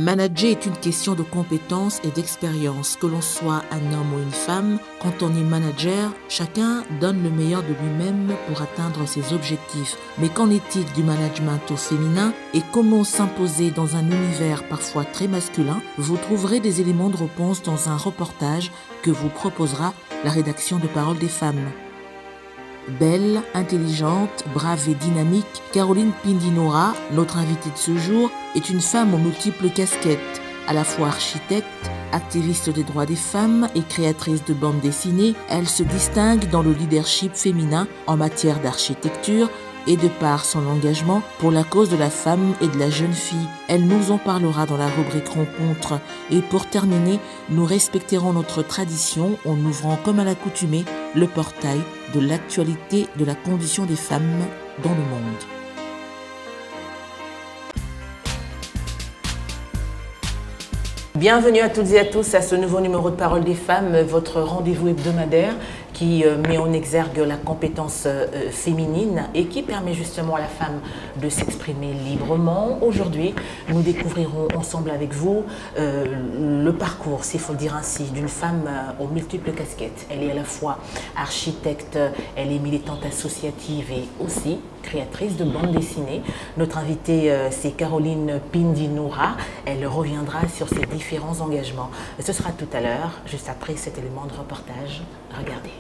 Manager est une question de compétence et d'expérience. Que l'on soit un homme ou une femme, quand on est manager, chacun donne le meilleur de lui-même pour atteindre ses objectifs. Mais qu'en est-il du management au féminin et comment s'imposer dans un univers parfois très masculin? Vous trouverez des éléments de réponse dans un reportage que vous proposera la rédaction de Paroles des femmes. Belle, intelligente, brave et dynamique, Caroline Pindinora, notre invitée de ce jour, est une femme aux multiples casquettes, à la fois architecte, activiste des droits des femmes et créatrice de bandes dessinées. Elle se distingue dans le leadership féminin en matière d'architecture et de par son engagement pour la cause de la femme et de la jeune fille. Elle nous en parlera dans la rubrique Rencontre. Et pour terminer, nous respecterons notre tradition en ouvrant comme à l'accoutumée le portail de l'actualité de la condition des femmes dans le monde. Bienvenue à toutes et à tous à ce nouveau numéro de Paroles des femmes, votre rendez-vous hebdomadaire qui met en exergue la compétence féminine et qui permet justement à la femme de s'exprimer librement. Aujourd'hui, nous découvrirons ensemble avec vous le parcours, s'il faut le dire ainsi, d'une femme aux multiples casquettes. Elle est à la fois architecte, elle est militante associative et aussi créatrice de bandes dessinées. Notre invitée, c'est Caroline Pindinora. Elle reviendra sur ses différents engagements. Ce sera tout à l'heure, juste après cet élément de reportage. Regardez.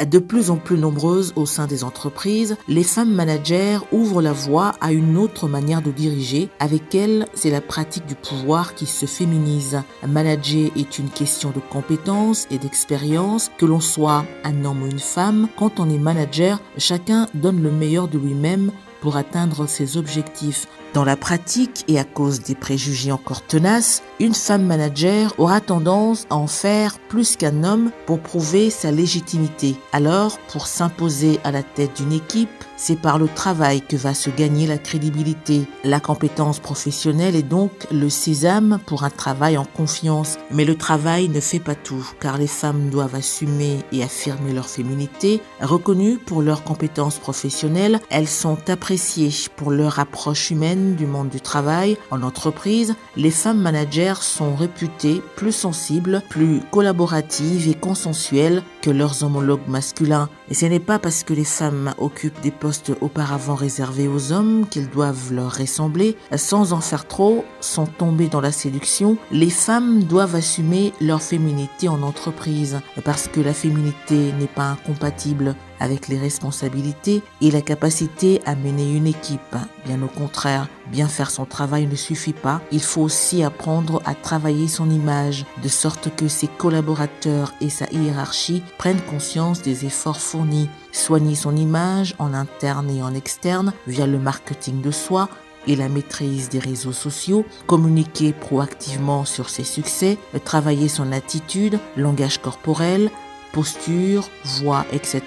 De plus en plus nombreuses au sein des entreprises, les femmes managers ouvrent la voie à une autre manière de diriger. Avec elles, c'est la pratique du pouvoir qui se féminise. Manager est une question de compétence et d'expérience. Que l'on soit un homme ou une femme, quand on est manager, chacun donne le meilleur de lui-même pour atteindre ses objectifs. Dans la pratique et à cause des préjugés encore tenaces, une femme manager aura tendance à en faire plus qu'un homme pour prouver sa légitimité. Alors, pour s'imposer à la tête d'une équipe, c'est par le travail que va se gagner la crédibilité. La compétence professionnelle est donc le sésame pour un travail en confiance. Mais le travail ne fait pas tout, car les femmes doivent assumer et affirmer leur féminité. Reconnues pour leurs compétences professionnelles, elles sont appréciées pour leur approche humaine du monde du travail. En entreprise, les femmes managers sont réputées plus sensibles, plus collaboratives et consensuelles que leurs homologues masculins. Et ce n'est pas parce que les femmes occupent des postes auparavant réservés aux hommes qu'elles doivent leur ressembler. Sans en faire trop, sans tomber dans la séduction, les femmes doivent assumer leur féminité en entreprise parce que la féminité n'est pas incompatible avec les responsabilités et la capacité à mener une équipe. Bien au contraire, bien faire son travail ne suffit pas. Il faut aussi apprendre à travailler son image, de sorte que ses collaborateurs et sa hiérarchie prennent conscience des efforts fournis. Soigner son image en interne et en externe via le marketing de soi et la maîtrise des réseaux sociaux, communiquer proactivement sur ses succès, travailler son attitude, langage corporel, posture, voix, etc.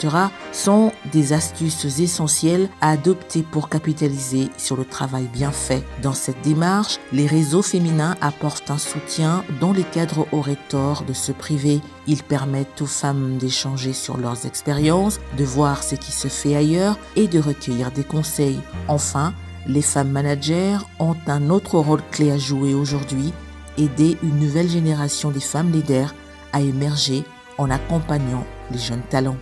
sont des astuces essentielles à adopter pour capitaliser sur le travail bien fait. Dans cette démarche, les réseaux féminins apportent un soutien dont les cadres auraient tort de se priver. Ils permettent aux femmes d'échanger sur leurs expériences, de voir ce qui se fait ailleurs et de recueillir des conseils. Enfin, les femmes managers ont un autre rôle clé à jouer aujourd'hui, aider une nouvelle génération des femmes leaders à émerger en accompagnant les jeunes talents.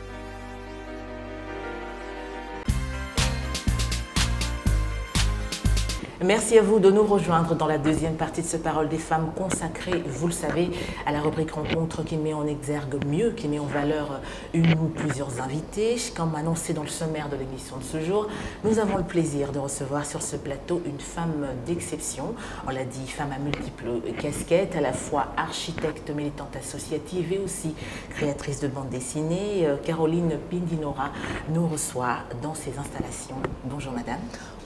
Merci à vous de nous rejoindre dans la deuxième partie de ce Parole des femmes consacrée, vous le savez, à la rubrique Rencontre qui met en exergue mieux, qui met en valeur une ou plusieurs invités. Comme annoncé dans le sommaire de l'émission de ce jour, nous avons le plaisir de recevoir sur ce plateau une femme d'exception. On l'a dit, femme à multiples casquettes, à la fois architecte, militante associative et aussi créatrice de bandes dessinées. Caroline Pindinora nous reçoit dans ses installations. Bonjour madame.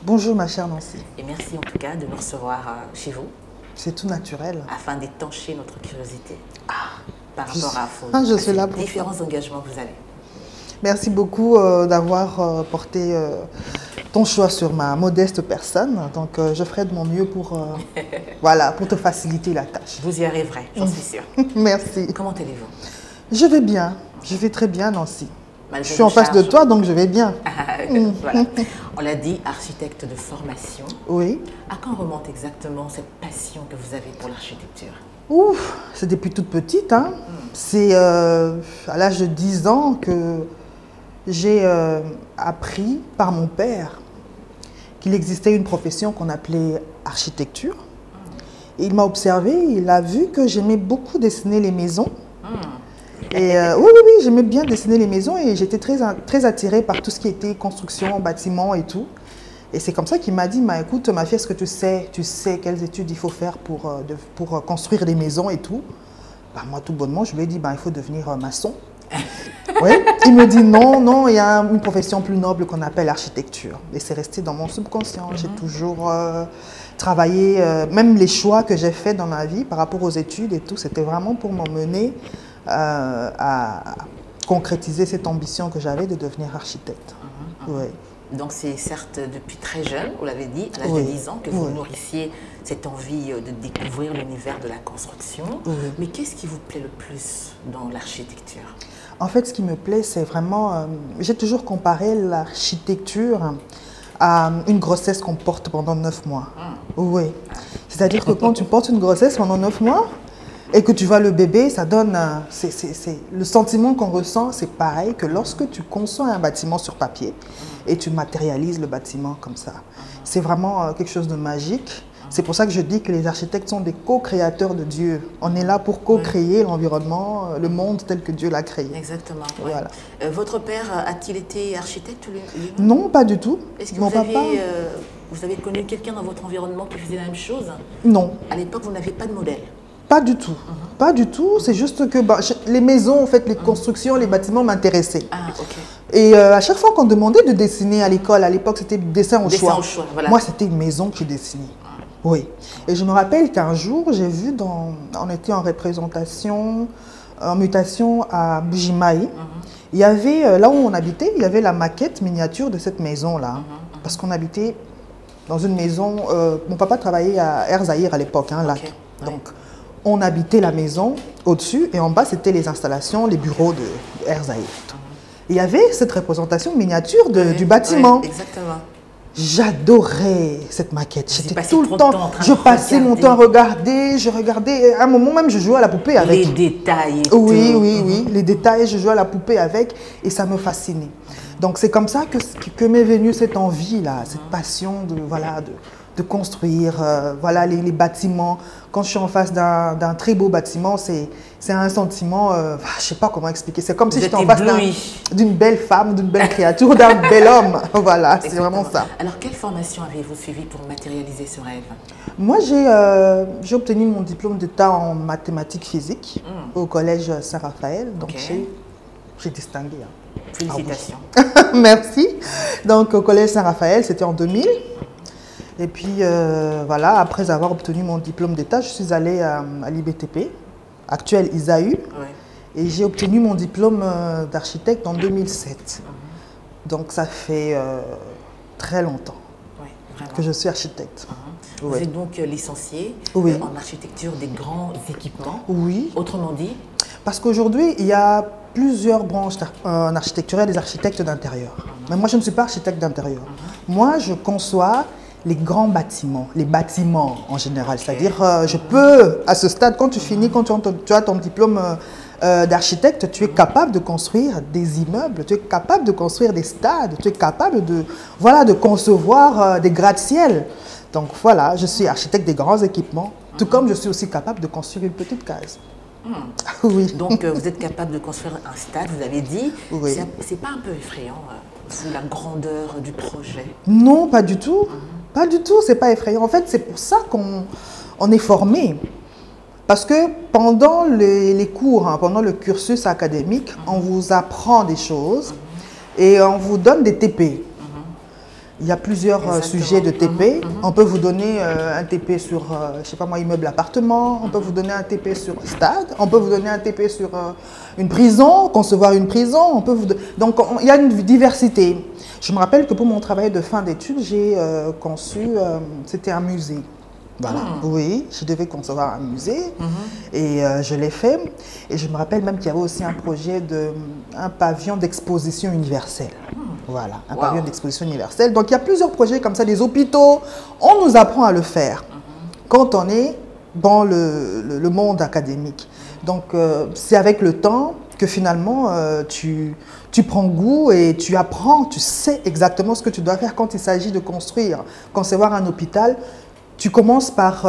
Bonjour ma chère Nancy. Et merci en tout cas de nous recevoir chez vous. C'est tout naturel. Afin d'étancher notre curiosité par rapport à ces différents engagements que vous avez. Merci beaucoup d'avoir porté ton choix sur ma modeste personne. Donc je ferai de mon mieux pour, voilà, pour te faciliter la tâche. Vous y arriverez, j'en suis sûre. Merci. Comment allez-vous? Je vais bien. Je vais très bien Nancy. Je suis en face de toi, donc je vais bien. Voilà. On l'a dit, architecte de formation. Oui. À quand remonte exactement cette passion que vous avez pour l'architecture? Ouf, c'est depuis toute petite. Hein. C'est à l'âge de 10 ans que j'ai appris par mon père qu'il existait une profession qu'on appelait architecture. Et il m'a observé, il a vu que j'aimais beaucoup dessiner les maisons. Et oui, j'aimais bien dessiner les maisons et j'étais très attirée par tout ce qui était construction, bâtiment et tout. Et c'est comme ça qu'il m'a dit, écoute ma fille, est-ce que tu sais quelles études il faut faire pour construire des maisons et tout? Moi, tout bonnement, je lui ai dit, il faut devenir maçon. Ouais. Il me dit, non, il y a une profession plus noble qu'on appelle l'architecture. Et c'est resté dans mon subconscient. J'ai toujours travaillé, même les choix que j'ai faits dans ma vie par rapport aux études et tout, c'était vraiment pour m'emmener à concrétiser cette ambition que j'avais de devenir architecte. Ouais. Donc c'est certes depuis très jeune, vous l'avez dit, à l'âge de 10 ans, que vous nourrissiez cette envie de découvrir l'univers de la construction. Mais qu'est-ce qui vous plaît le plus dans l'architecture? En fait, ce qui me plaît, c'est vraiment... j'ai toujours comparé l'architecture à une grossesse qu'on porte pendant 9 mois. Oui. C'est-à-dire que quand tu portes une grossesse pendant 9 mois, et que tu vois le bébé, ça donne... le sentiment qu'on ressent, c'est pareil que lorsque tu conçois un bâtiment sur papier et tu matérialises le bâtiment comme ça. C'est vraiment quelque chose de magique. C'est pour ça que je dis que les architectes sont des co-créateurs de Dieu. On est là pour co-créer l'environnement, le monde tel que Dieu l'a créé. Exactement. Voilà. Votre père a-t-il été architecte lui? Non, pas du tout. Est-ce que vous avez connu quelqu'un dans votre environnement qui faisait la même chose? Non. À l'époque, vous n'aviez pas de modèle? Pas du tout. Pas du tout. C'est juste que les maisons, en fait, les constructions, les bâtiments m'intéressaient. Et à chaque fois qu'on demandait de dessiner à l'école, à l'époque, c'était dessin au choix. Voilà. Moi, c'était une maison que je dessinais. Oui. Et je me rappelle qu'un jour, j'ai vu, on était en représentation, en mutation à Bujimaï. Il y avait, là où on habitait, il y avait la maquette miniature de cette maison-là. Parce qu'on habitait dans une maison, mon papa travaillait à Air Zahir à l'époque, là. Donc, on habitait la maison au-dessus et en bas, c'était les installations, les bureaux de Air Zahir. Il y avait cette représentation miniature du bâtiment. Exactement. J'adorais cette maquette. J'étais tout le temps, je passais mon temps à regarder, je regardais. À un moment même, je jouais à la poupée avec. Les détails. Oui, les détails, je jouais à la poupée avec et ça me fascinait. Donc c'est comme ça que m'est venue cette envie-là, cette passion de construire les bâtiments. Quand je suis en face d'un très beau bâtiment, c'est un sentiment, je ne sais pas comment expliquer. C'est comme si j'étais en face d'une belle femme, d'une belle créature, d'un bel homme. Voilà, c'est vraiment ça. Alors, quelle formation avez-vous suivi pour matérialiser ce rêve? Moi, j'ai obtenu mon diplôme d'État en mathématiques physiques au collège Saint-Raphaël. Donc, j'ai distingué. Félicitations. Merci. Donc, au collège Saint-Raphaël, c'était en 2000. Et puis, après avoir obtenu mon diplôme d'État, je suis allée à l'IBTP, actuel ISAU, et j'ai obtenu mon diplôme d'architecte en 2007. Donc, ça fait très longtemps que je suis architecte. Vous êtes donc licencié en architecture des grands équipements. Oui. Autrement dit? Parce qu'aujourd'hui, il y a plusieurs branches en architecture, il y a des architectes d'intérieur. Mais moi, je ne suis pas architecte d'intérieur. Moi, je conçois les grands bâtiments, les bâtiments en général. C'est-à-dire, je peux, à ce stade, quand tu finis, quand tu as ton diplôme d'architecte, tu es capable de construire des immeubles, tu es capable de construire des stades, tu es capable de concevoir des gratte-ciel. Donc voilà, je suis architecte des grands équipements, tout comme je suis aussi capable de construire une petite case. Oui. Donc vous êtes capable de construire un stade, vous avez dit. Oui. C'est pas un peu effrayant, la grandeur du projet? Non, pas du tout. Pas du tout, c'est pas effrayant. En fait, c'est pour ça qu'on est formé. Parce que pendant les cours, pendant le cursus académique, on vous apprend des choses et on vous donne des TP. Il y a plusieurs sujets de TP. On peut vous donner un TP sur, je ne sais pas moi, immeuble appartement. On peut vous donner un TP sur stade. On peut vous donner un TP sur une prison, concevoir une prison. Donc, il y a une diversité. Je me rappelle que pour mon travail de fin d'études, j'ai conçu, c'était un musée. Voilà. Oui, je devais concevoir un musée et je l'ai fait. Et je me rappelle même qu'il y avait aussi un projet un pavillon d'exposition universelle. Voilà, un pavillon d'exposition universelle. Donc il y a plusieurs projets comme ça, des hôpitaux. On nous apprend à le faire quand on est dans le monde académique. Donc c'est avec le temps que finalement tu prends goût et tu apprends, tu sais exactement ce que tu dois faire quand il s'agit de construire, concevoir un hôpital. Tu commences par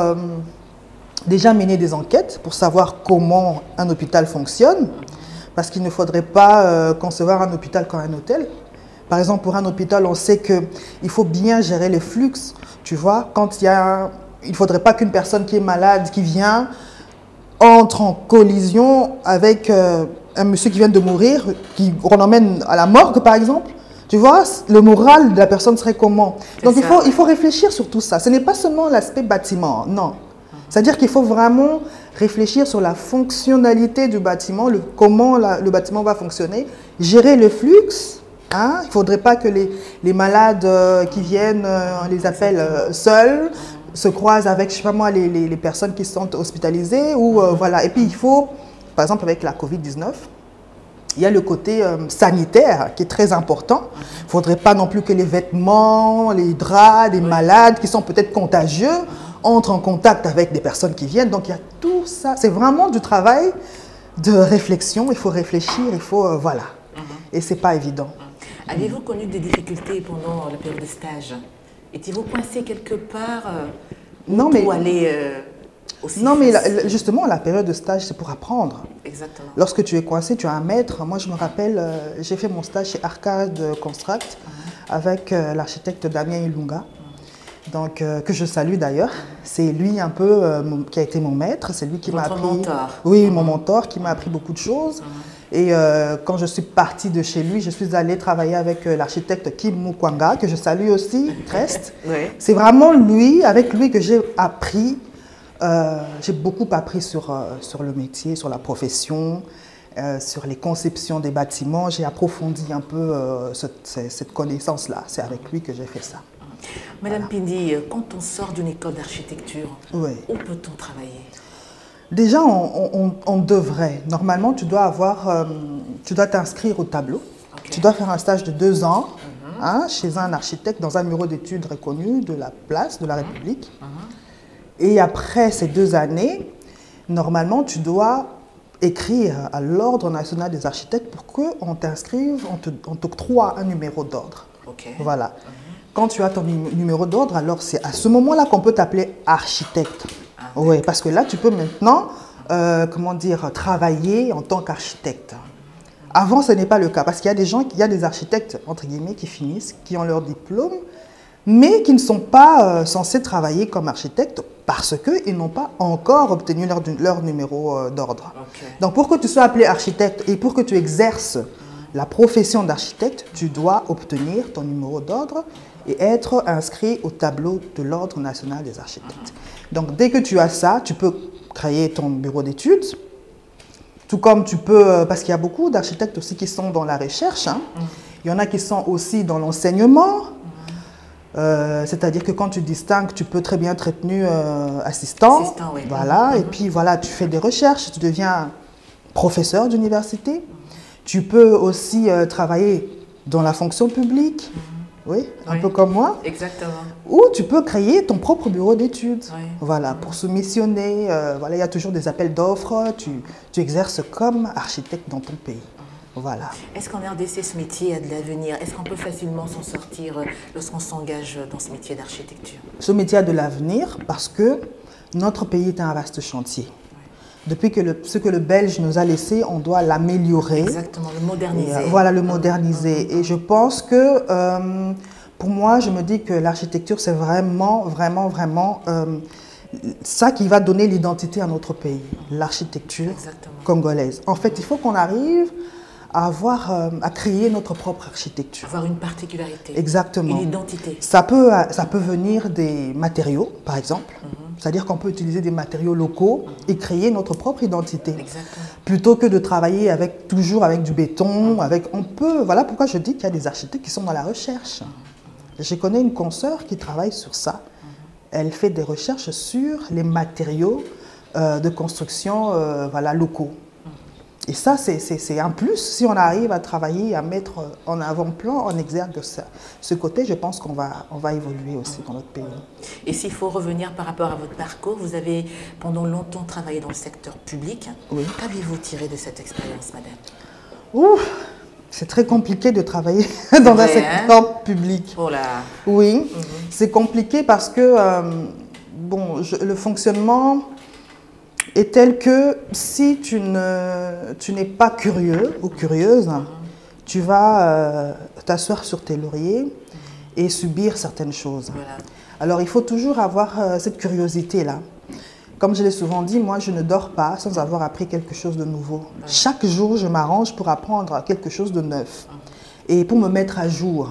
déjà mener des enquêtes pour savoir comment un hôpital fonctionne, parce qu'il ne faudrait pas concevoir un hôpital comme un hôtel. Par exemple, pour un hôpital, on sait qu'il faut bien gérer les flux. Tu vois, quand il ne faudrait pas qu'une personne qui est malade, qui vient, entre en collision avec un monsieur qui vient de mourir, qu'on emmène à la morgue, par exemple. Tu vois, le moral de la personne serait comment? Donc, il faut réfléchir sur tout ça. Ce n'est pas seulement l'aspect bâtiment, non. C'est-à-dire qu'il faut vraiment réfléchir sur la fonctionnalité du bâtiment, comment le bâtiment va fonctionner, gérer le flux. Hein? Il ne faudrait pas que les malades qui viennent, on les appelle seuls, se croisent avec, je sais pas moi, les personnes qui sont hospitalisées. Ou, voilà. Et puis il faut, par exemple avec la Covid-19, il y a le côté sanitaire qui est très important. Il ne faudrait pas non plus que les vêtements, les draps des malades qui sont peut-être contagieux entrent en contact avec des personnes qui viennent. Donc il y a tout ça. C'est vraiment du travail de réflexion. Il faut réfléchir, il faut, voilà. Et ce n'est pas évident. Avez-vous connu des difficultés pendant la période de stage? Étiez-vous coincé quelque part non, mais, aussi non, mais justement, la période de stage, c'est pour apprendre. Exactement. Lorsque tu es coincé, tu as un maître. Moi, je me rappelle, j'ai fait mon stage chez Arcade Construct avec l'architecte Damien Ilunga, donc, que je salue d'ailleurs. C'est lui un peu qui a été mon maître. C'est lui qui m'a appris. Votre mentor. Oui, mon mentor, qui m'a appris beaucoup de choses. Et quand je suis partie de chez lui, je suis allée travailler avec l'architecte Kim Mukwanga, que je salue aussi, Crest. Oui. C'est vraiment lui, avec lui que j'ai appris, j'ai beaucoup appris sur le métier, sur la profession, sur les conceptions des bâtiments. J'ai approfondi un peu cette connaissance-là. C'est avec lui que j'ai fait ça. Madame Pindi, quand on sort d'une école d'architecture, où peut-on travailler? Déjà, on devrait. Normalement, tu dois t'inscrire au tableau. Okay. Tu dois faire un stage de 2 ans chez un architecte dans un bureau d'études reconnu de la place de la République. Et après ces 2 années, normalement, tu dois écrire à l'Ordre national des architectes pour qu'on t'inscrive, on t'octroie un numéro d'ordre. Okay. Voilà. Quand tu as ton numéro d'ordre, alors c'est à ce moment-là qu'on peut t'appeler architecte. Oui, parce que là, tu peux maintenant, comment dire, travailler en tant qu'architecte. Avant, ce n'est pas le cas, parce qu'il y a des gens, il y a des architectes, entre guillemets, qui finissent, qui ont leur diplôme, mais qui ne sont pas censés travailler comme architecte parce qu'ils n'ont pas encore obtenu leur numéro d'ordre. Okay. Donc, pour que tu sois appelé architecte et pour que tu exerces la profession d'architecte, tu dois obtenir ton numéro d'ordre et être inscrit au tableau de l'Ordre national des architectes. Donc, dès que tu as ça, tu peux créer ton bureau d'études, tout comme tu peux, parce qu'il y a beaucoup d'architectes aussi qui sont dans la recherche, hein. Il y en a qui sont aussi dans l'enseignement, c'est-à-dire que quand tu distingues, tu peux très bien être retenu assistant, oui. Voilà, et puis voilà, tu fais des recherches, tu deviens professeur d'université. Tu peux aussi travailler dans la fonction publique, oui, un peu comme moi. Exactement. Ou tu peux créer ton propre bureau d'études, voilà, pour soumissionner. Voilà, il y a toujours des appels d'offres, tu exerces comme architecte dans ton pays. Voilà. Est-ce qu'en RDC, ce métier a de l'avenir? Est-ce qu'on peut facilement s'en sortir lorsqu'on s'engage dans ce métier d'architecture? Ce métier a de l'avenir parce que notre pays est un vaste chantier. Depuis ce que le Belge nous a laissé, on doit l'améliorer. Exactement, le moderniser. Voilà, le moderniser. Et je pense que, pour moi, je me dis que l'architecture, c'est vraiment ça qui va donner l'identité à notre pays, l'architecture congolaise. En fait, il faut qu'on arrive à créer notre propre architecture. Avoir une particularité. Exactement. Une identité. Ça peut venir des matériaux, par exemple. C'est-à-dire qu'on peut utiliser des matériaux locaux et créer notre propre identité. Exactement. Plutôt que de travailler toujours avec du béton, voilà pourquoi je dis qu'il y a des architectes qui sont dans la recherche. Je connais une consoeur qui travaille sur ça. Elle fait des recherches sur les matériaux de construction locaux. Et ça, c'est un plus. Si on arrive à travailler, à mettre en avant-plan, en exergue ce côté, je pense on va évoluer aussi dans notre pays. Et s'il faut revenir par rapport à votre parcours, vous avez pendant longtemps travaillé dans le secteur public. Oui. Qu'avez-vous tiré de cette expérience, madame? Ouh, c'est très compliqué de travailler dans un secteur public. Oh là. Oui, c'est compliqué parce que bon, le fonctionnement est tel que si tu n'es pas curieux ou curieuse, tu vas t'asseoir sur tes lauriers et subir certaines choses. Voilà. Alors il faut toujours avoir cette curiosité-là. Comme je l'ai souvent dit, moi je ne dors pas sans avoir appris quelque chose de nouveau. Ouais. Chaque jour, je m'arrange pour apprendre quelque chose de neuf et pour me mettre à jour.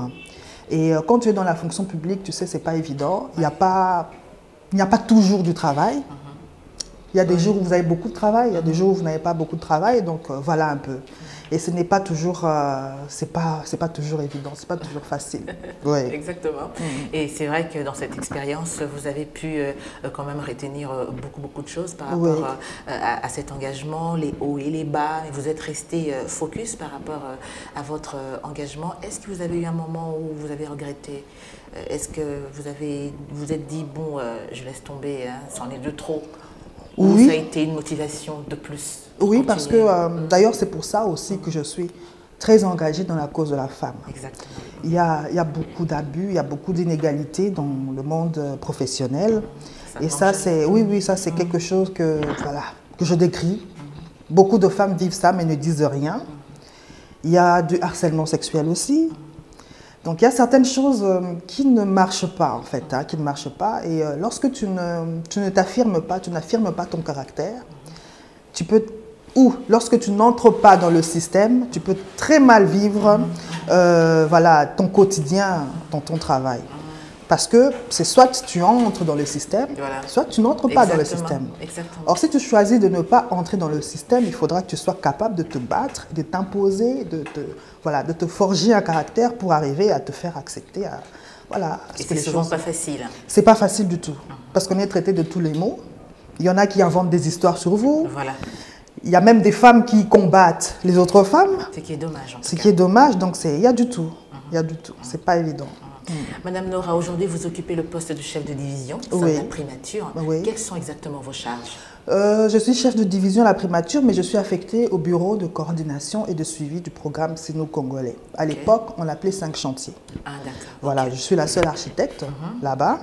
Et quand tu es dans la fonction publique, tu sais, c'est pas évident. Il n'y a pas toujours du travail. Il y a des jours où vous avez beaucoup de travail, il y a des jours où vous n'avez pas beaucoup de travail, donc voilà un peu. Et ce n'est pas toujours, c'est pas toujours évident, c'est pas toujours facile. Ouais. Exactement. Et c'est vrai que dans cette expérience, vous avez pu quand même retenir beaucoup de choses par rapport à cet engagement, les hauts et les bas. Et vous êtes resté focus par rapport à votre engagement. Est-ce que vous avez eu un moment où vous avez regretté? Est-ce que vous êtes dit, bon, je laisse tomber, hein, c'en est de trop? Ou ça a été une motivation de plus? Oui, parce que d'ailleurs c'est pour ça aussi que je suis très engagée dans la cause de la femme. Exactement. Il y a beaucoup d'abus, il y a beaucoup d'inégalités dans le monde professionnel. Et ça c'est, ça c'est quelque chose que je décris. Beaucoup de femmes vivent ça mais ne disent rien. Il y a du harcèlement sexuel aussi. Donc il y a certaines choses qui ne marchent pas en fait, qui ne marchent pas. Et lorsque tu ne t'affirmes pas, tu n'affirmes pas ton caractère, tu peux, ou lorsque tu n'entres pas dans le système, tu peux très mal vivre ton quotidien dans ton travail. Parce que c'est soit tu entres dans le système, soit tu n'entres pas dans le système. Exactement. Or, si tu choisis de ne pas entrer dans le système, il faudra que tu sois capable de te battre, de t'imposer, de te forger un caractère pour arriver à te faire accepter. Et c'est souvent pas facile. C'est pas facile du tout. Parce qu'on est traité de tous les mots. Il y en a qui inventent des histoires sur vous. Voilà. Il y a même des femmes qui combattent les autres femmes. Ce qui est dommage. Ce qui est dommage, donc il y a du tout. Il y a du tout. C'est pas évident. Madame Nora, aujourd'hui vous occupez le poste de chef de division au sein de la primature. Quelles sont exactement vos charges? Je suis chef de division à la primature, mais je suis affectée au bureau de coordination et de suivi du programme Sino-Congolais. À l'époque, on l'appelait 5 chantiers. Ah, d'accord. Voilà, je suis la seule architecte là-bas.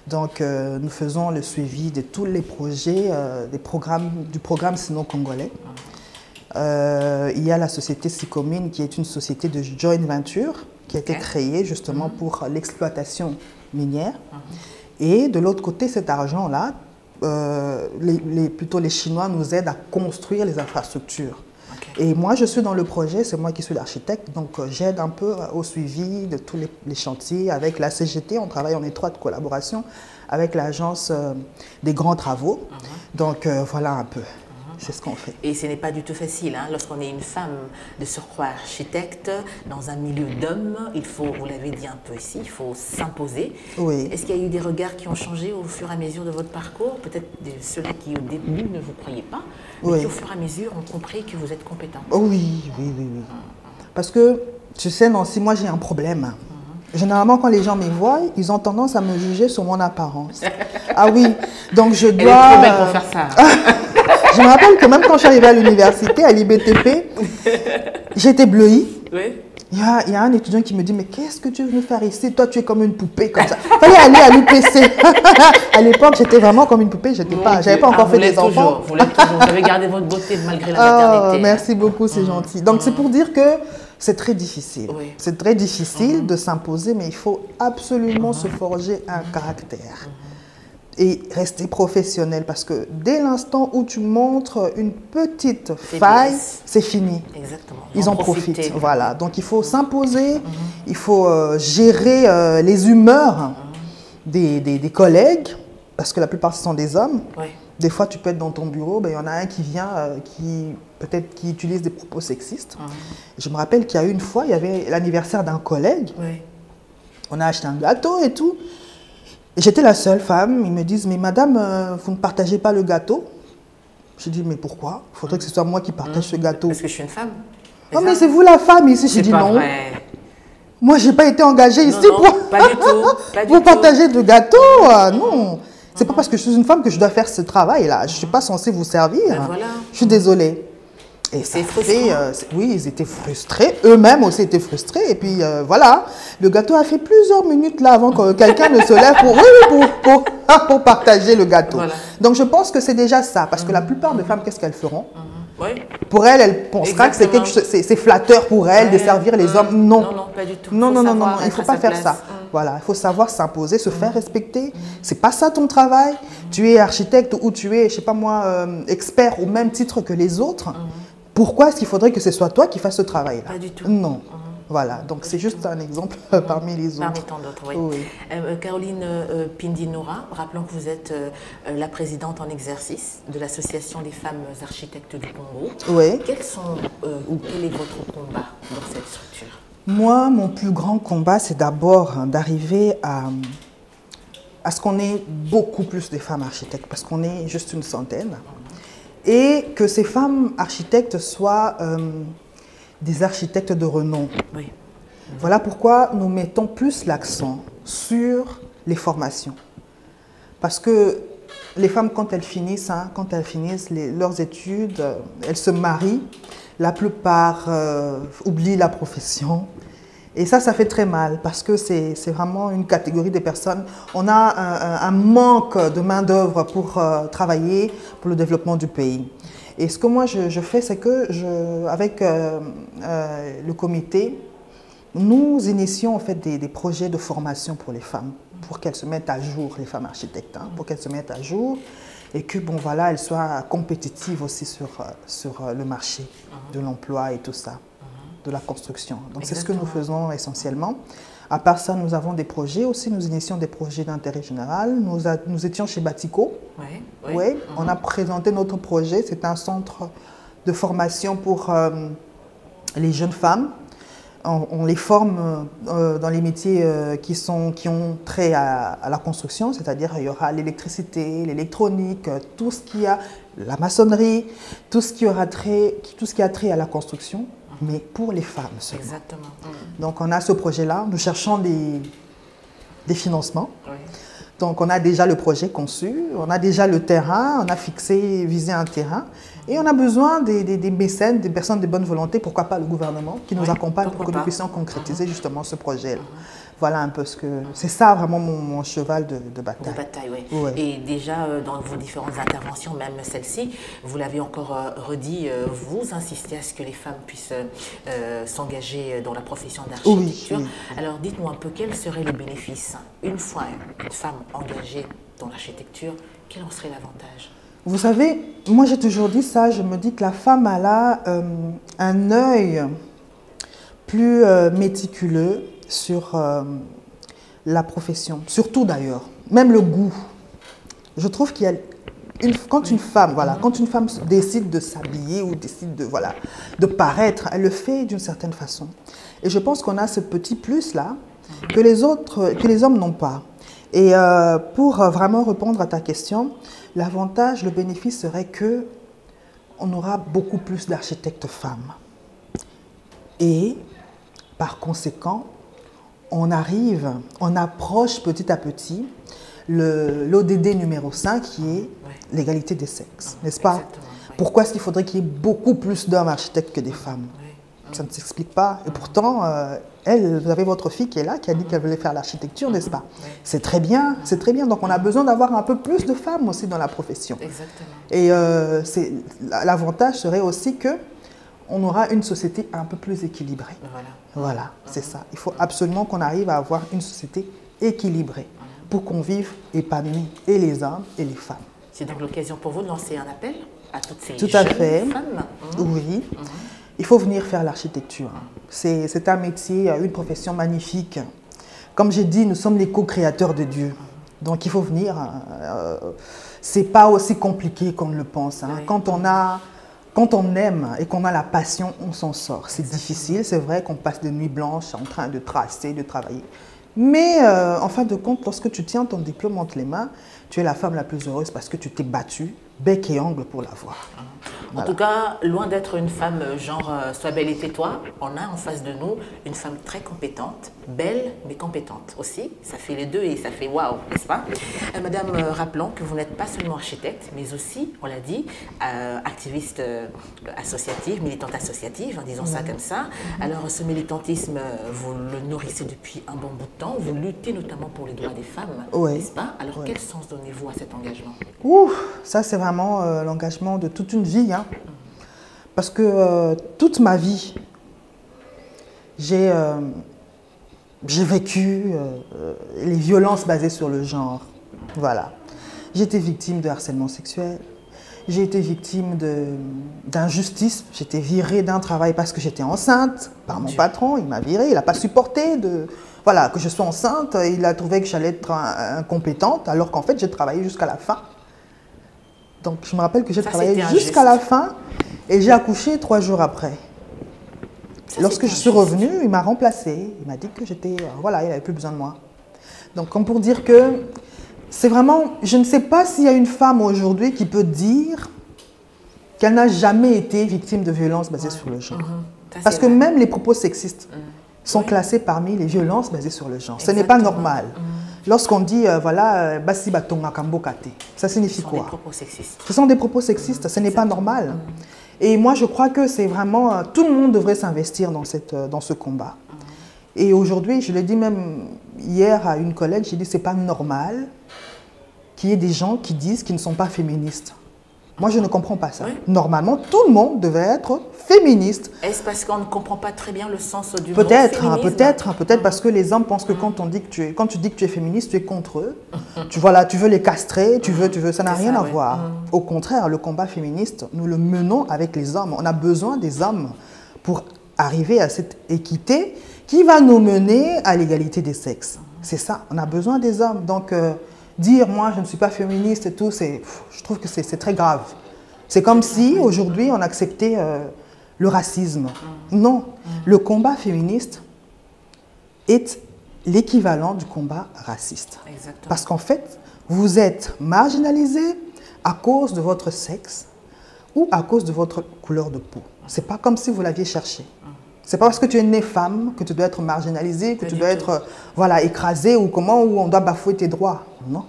Donc, nous faisons le suivi de tous les projets du programme Sino-Congolais. Il y a la société Sicomine, qui est une société de joint venture, qui a été créée justement pour l'exploitation minière. Et de l'autre côté, cet argent-là, plutôt les Chinois nous aident à construire les infrastructures. Et moi, je suis dans le projet, c'est moi qui suis l'architecte, donc j'aide un peu au suivi de tous les chantiers avec la CGT. On travaille en étroite collaboration avec l'agence des grands travaux. Donc voilà un peu. C'est ce qu'on fait. Et ce n'est pas du tout facile, hein, lorsqu'on est une femme de surcroît architecte, dans un milieu d'hommes, il faut, vous l'avez dit un peu ici, il faut s'imposer. Oui. Est-ce qu'il y a eu des regards qui ont changé au fur et à mesure de votre parcours? Peut-être ceux-là qui au début ne vous croyaient pas, mais qui au fur et à mesure ont compris que vous êtes compétent. Oui. Parce que, tu sais, Nancy, moi j'ai un problème. Généralement, quand les gens me voient, ils ont tendance à me juger sur mon apparence. Ah oui, donc je dois... Elle est trop belle pour faire ça. Je me rappelle que même quand je suis arrivée à l'université, à l'IBTP, j'étais bleuie. Oui. Il y a un étudiant qui me dit, mais qu'est-ce que tu veux faire ici? Toi, tu es comme une poupée, comme ça. Il fallait aller à l'UPC. À l'époque, j'étais vraiment comme une poupée. J'avais pas encore fait des enfants. Vous l'êtes toujours. Vous avez gardé votre beauté malgré la maternité. Merci beaucoup, c'est gentil. Donc, c'est pour dire que c'est très difficile. Oui. C'est très difficile de s'imposer, mais il faut absolument se forger un caractère. Et rester professionnel, parce que dès l'instant où tu montres une petite faille, c'est fini. Exactement. Ils en profitent. Voilà. Donc il faut s'imposer, il faut gérer les humeurs des collègues, parce que la plupart ce sont des hommes. Oui. Des fois tu peux être dans ton bureau, il y en a un qui vient, qui utilise des propos sexistes. Je me rappelle qu'il y a eu une fois, il y avait l'anniversaire d'un collègue. Oui. On a acheté un gâteau et tout. J'étais la seule femme. Ils me disent, mais madame, vous ne partagez pas le gâteau? Je dis, mais pourquoi? Il faudrait que ce soit moi qui partage ce gâteau. Parce que je suis une femme. Non, mais c'est vous la femme ici. Je dis non. Vrai. Moi, je n'ai pas été engagée ici Non, pas du tout. pour partager de gâteau. Non. C'est pas parce que je suis une femme que je dois faire ce travail-là. Je ne suis pas censée vous servir. Ben voilà. Je suis désolée. Et c'est frustrant. Oui, ils étaient frustrés. Eux-mêmes aussi étaient frustrés. Et puis voilà, le gâteau a fait plusieurs minutes là avant que quelqu'un ne se lève pour partager le gâteau. Voilà. Donc je pense que c'est déjà ça. Parce que la plupart des femmes, qu'est-ce qu'elles feront? Oui. Pour elles pensera que c'est flatteur pour elles de servir les hommes. Non. Non, pas du tout. Non, il ne faut pas faire ça. Voilà, il faut savoir s'imposer, se faire respecter. C'est pas ça ton travail. Tu es architecte ou tu es, je sais pas moi, expert au même titre que les autres. Pourquoi est-ce qu'il faudrait que ce soit toi qui fasses ce travail-là? Pas du tout. Non. Voilà, donc c'est juste un exemple parmi les autres. Parmi tant d'autres, oui. Caroline Pindinoura, rappelons que vous êtes la présidente en exercice de l'Association des femmes architectes du Congo. Oui. Quel est votre combat dans cette structure? Moi, mon plus grand combat, c'est d'abord d'arriver à ce qu'on ait beaucoup plus de femmes architectes, parce qu'on est juste une centaine. Et que ces femmes architectes soient des architectes de renom. Oui. Voilà pourquoi nous mettons plus l'accent sur les formations. Parce que les femmes, quand elles finissent leurs études, elles se marient. La plupart oublient la profession. Et ça fait très mal parce que c'est vraiment une catégorie de personnes. On a un manque de main-d'œuvre pour travailler pour le développement du pays. Et ce que moi je fais, c'est que avec le comité, nous initions en fait des projets de formation pour les femmes, pour qu'elles se mettent à jour, les femmes architectes, pour qu'elles se mettent à jour et que bon voilà, elles soient compétitives aussi sur le marché de l'emploi et tout ça. De la construction. Donc c'est ce que nous faisons essentiellement. À part ça, nous avons des projets aussi, nous initions des projets d'intérêt général. Nous étions chez Batico. Oui. On a présenté notre projet, c'est un centre de formation pour les jeunes femmes. On les forme dans les métiers qui ont trait à la construction, c'est-à-dire il y aura l'électricité, l'électronique, tout ce qui a la maçonnerie, tout ce qui a trait à la construction. Mais pour les femmes seulement. Exactement. Donc on a ce projet-là, nous cherchons des financements. Oui. Donc on a déjà le projet conçu, on a déjà le terrain, on a visé un terrain. Et on a besoin des mécènes, des personnes de bonne volonté, pourquoi pas le gouvernement, qui nous accompagne pour que nous puissions concrétiser justement ce projet-là. Voilà un peu ce que... C'est ça vraiment mon cheval de bataille. De bataille, oui. Ouais. Et déjà, dans vos différentes interventions, même celle-ci, vous l'avez encore redit, vous insistez à ce que les femmes puissent s'engager dans la profession d'architecture. Oui. Alors, dites-moi un peu, quels seraient les bénéfices? Une fois une femme engagée dans l'architecture, quel en serait l'avantage? Vous savez, moi j'ai toujours dit ça, je me dis que la femme a là un œil plus méticuleux sur la profession, surtout d'ailleurs, même le goût. Je trouve qu'il y a quand une femme décide de s'habiller ou décide de paraître, elle le fait d'une certaine façon. Et je pense qu'on a ce petit plus là que les hommes n'ont pas. Et pour vraiment répondre à ta question, l'avantage, le bénéfice serait que on aura beaucoup plus d'architectes femmes. Et par conséquent, on approche petit à petit l'ODD numéro 5 qui est l'égalité des sexes, n'est-ce pas? Pourquoi est-ce qu'il faudrait qu'il y ait beaucoup plus d'hommes architectes que des femmes? Ça ne s'explique pas. Et pourtant, vous avez votre fille qui est là, qui a dit qu'elle voulait faire l'architecture, n'est-ce pas? C'est très bien, c'est très bien. Donc on a besoin d'avoir un peu plus de femmes aussi dans la profession. Exactement. Et l'avantage serait aussi que on aura une société un peu plus équilibrée. Voilà, c'est ça. Il faut absolument qu'on arrive à avoir une société équilibrée pour qu'on vive épanoui, et les hommes et les femmes. C'est donc l'occasion pour vous de lancer un appel à toutes ces jeunes femmes. Oui. Il faut venir faire l'architecture. C'est un métier, une profession magnifique. Comme j'ai dit, nous sommes les co-créateurs de Dieu. Donc il faut venir. C'est pas aussi compliqué qu'on le pense. Quand on aime et qu'on a la passion, on s'en sort. C'est difficile, c'est vrai qu'on passe des nuits blanches en train de tracer, de travailler. Mais en fin de compte, lorsque tu tiens ton diplôme entre les mains, tu es la femme la plus heureuse parce que tu t'es battue bec et ongle pour l'avoir. En tout cas, loin d'être une femme genre sois belle et tais-toi, on a en face de nous une femme très compétente, belle mais compétente aussi. Ça fait les deux et ça fait waouh, n'est-ce pas? Madame, rappelons que vous n'êtes pas seulement architecte, mais aussi, on l'a dit, activiste associative, militante associative, disons ça comme ça. Alors, ce militantisme, vous le nourrissez depuis un bon bout de temps. Vous luttez notamment pour les droits des femmes, n'est-ce pas? Alors, quel sens donnez-vous à cet engagement? Ouh, ça c'est vraiment l'engagement de toute une vie, hein. Parce que toute ma vie, j'ai vécu les violences basées sur le genre. Voilà. J'ai été victime de harcèlement sexuel, j'ai été victime d'injustice, j'ai été virée d'un travail parce que j'étais enceinte par mon patron, il m'a virée, il n'a pas supporté voilà, que je sois enceinte, il a trouvé que j'allais être incompétente alors qu'en fait j'ai travaillé jusqu'à la fin. Donc je me rappelle que j'ai travaillé jusqu'à la fin et j'ai accouché 3 jours après. Lorsque je suis revenue, il m'a remplacée. Il m'a dit que j'étais... voilà, il n'avait plus besoin de moi. Donc comme pour dire que c'est vraiment... Je ne sais pas s'il y a une femme aujourd'hui qui peut dire qu'elle n'a jamais été victime de violences basées sur le genre. Parce que même les propos sexistes sont classés parmi les violences basées sur le genre. Exactement. Ce n'est pas normal. Lorsqu'on dit, voilà, Bassi Batonga Kambokate, ça signifie quoi? Ce sont des propos sexistes. Ce sont des propos sexistes, ce n'est pas normal. Et moi, je crois que c'est vraiment, tout le monde devrait s'investir dans ce combat. Et aujourd'hui, je l'ai dit même hier à une collègue, j'ai dit, c'est pas normal qu'il y ait des gens qui disent qu'ils ne sont pas féministes. Moi, je ne comprends pas ça. Oui. Normalement, tout le monde devait être féministe. Est-ce parce qu'on ne comprend pas très bien le sens du mot féminisme? Peut-être parce que les hommes pensent que quand tu dis que tu es féministe, tu es contre eux. Tu veux les castrer, tu veux, ça n'a rien à voir. Au contraire, le combat féministe, nous le menons avec les hommes. On a besoin des hommes pour arriver à cette équité qui va nous mener à l'égalité des sexes. C'est ça, on a besoin des hommes. Donc, dire, moi, je ne suis pas féministe et tout, je trouve que c'est très grave. C'est comme si, aujourd'hui, on acceptait le racisme. Non, le combat féministe est l'équivalent du combat raciste. Exactement. Parce qu'en fait, vous êtes marginalisé à cause de votre sexe ou à cause de votre couleur de peau. Ce n'est pas comme si vous l'aviez cherché. Ce n'est pas parce que tu es née femme que tu dois être marginalisée, que tu dois être écrasée ou où on doit bafouer tes droits. Non.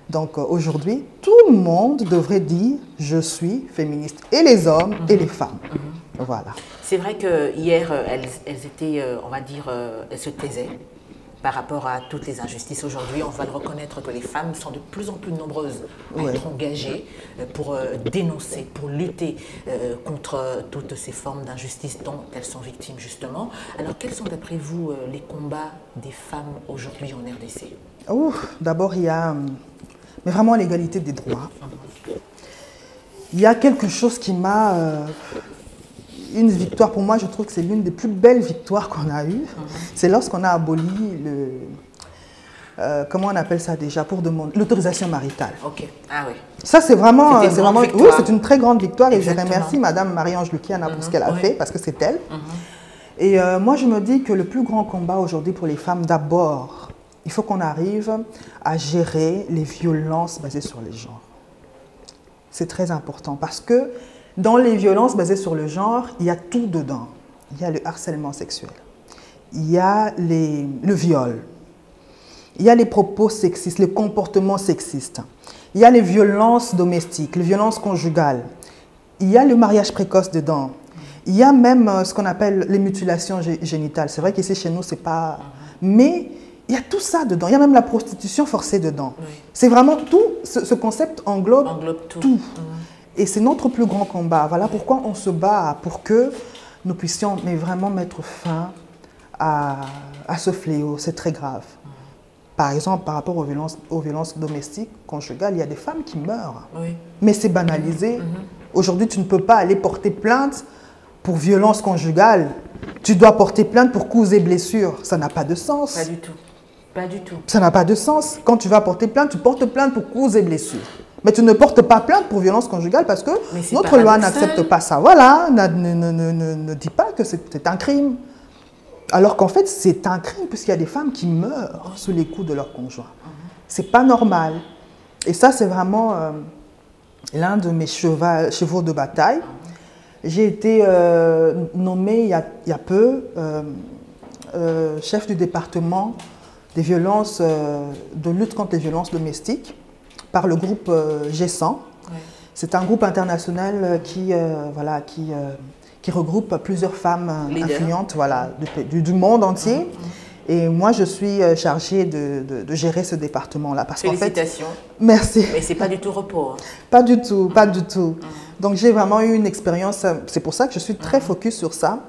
Donc aujourd'hui, tout le monde devrait dire « je suis féministe ». Et les hommes et les femmes. Voilà. C'est vrai que hier, elles étaient, on va dire, elles se taisaient par rapport à toutes les injustices. Aujourd'hui, on va le reconnaître que les femmes sont de plus en plus nombreuses à être engagées pour dénoncer, pour lutter contre toutes ces formes d'injustice dont elles sont victimes, justement. Alors, quels sont, d'après vous, les combats des femmes aujourd'hui en RDC? D'abord, il y a mais vraiment l'égalité des droits. Il y a quelque chose qui m'a... une victoire, pour moi, je trouve que c'est l'une des plus belles victoires qu'on a eues. C'est lorsqu'on a aboli comment on appelle ça déjà, pour demander l'autorisation maritale. Ok, ah oui. Ça, c'est vraiment... oui, c'est une très grande victoire. Exactement. Et je remercie Madame Marie-Ange Lukiana pour ce qu'elle a fait, parce que c'est elle. Et moi, je me dis que le plus grand combat aujourd'hui pour les femmes, d'abord, il faut qu'on arrive à gérer les violences basées sur les genres. C'est très important parce que dans les violences basées sur le genre, il y a tout dedans. Il y a le harcèlement sexuel, il y a le viol, il y a les propos sexistes, les comportements sexistes, il y a les violences domestiques, les violences conjugales, il y a le mariage précoce dedans, il y a même ce qu'on appelle les mutilations génitales. C'est vrai qu'ici chez nous, c'est pas... Mais il y a tout ça dedans, il y a même la prostitution forcée dedans. Oui. C'est vraiment tout, ce concept englobe tout. Et c'est notre plus grand combat. Voilà pourquoi on se bat pour que nous puissions vraiment mettre fin à ce fléau. C'est très grave. Par exemple, par rapport aux violences domestiques, conjugales, il y a des femmes qui meurent. Oui. Mais c'est banalisé. Aujourd'hui, tu ne peux pas aller porter plainte pour violence conjugale. Tu dois porter plainte pour coups et blessures. Ça n'a pas de sens. Pas du tout. Pas du tout. Ça n'a pas de sens. Quand tu vas porter plainte, tu portes plainte pour coups et blessures. Mais tu ne portes pas plainte pour violence conjugale parce que notre loi n'accepte pas ça. Voilà, ne dis pas que c'est un crime. Alors qu'en fait, c'est un crime puisqu'il y a des femmes qui meurent sous les coups de leur conjoint. C'est pas normal. Et ça, c'est vraiment l'un de mes chevaux de bataille. J'ai été nommée il y a peu chef du département des violences, de lutte contre les violences domestiques par le groupe G100. Oui. C'est un groupe international qui regroupe plusieurs femmes influentes du monde entier. Et moi, je suis chargée de gérer ce département-là. Félicitations. Merci. Mais ce n'est pas du tout repos. Hein. Pas du tout, pas du tout. Donc, j'ai vraiment eu une expérience, c'est pour ça que je suis très focus sur ça.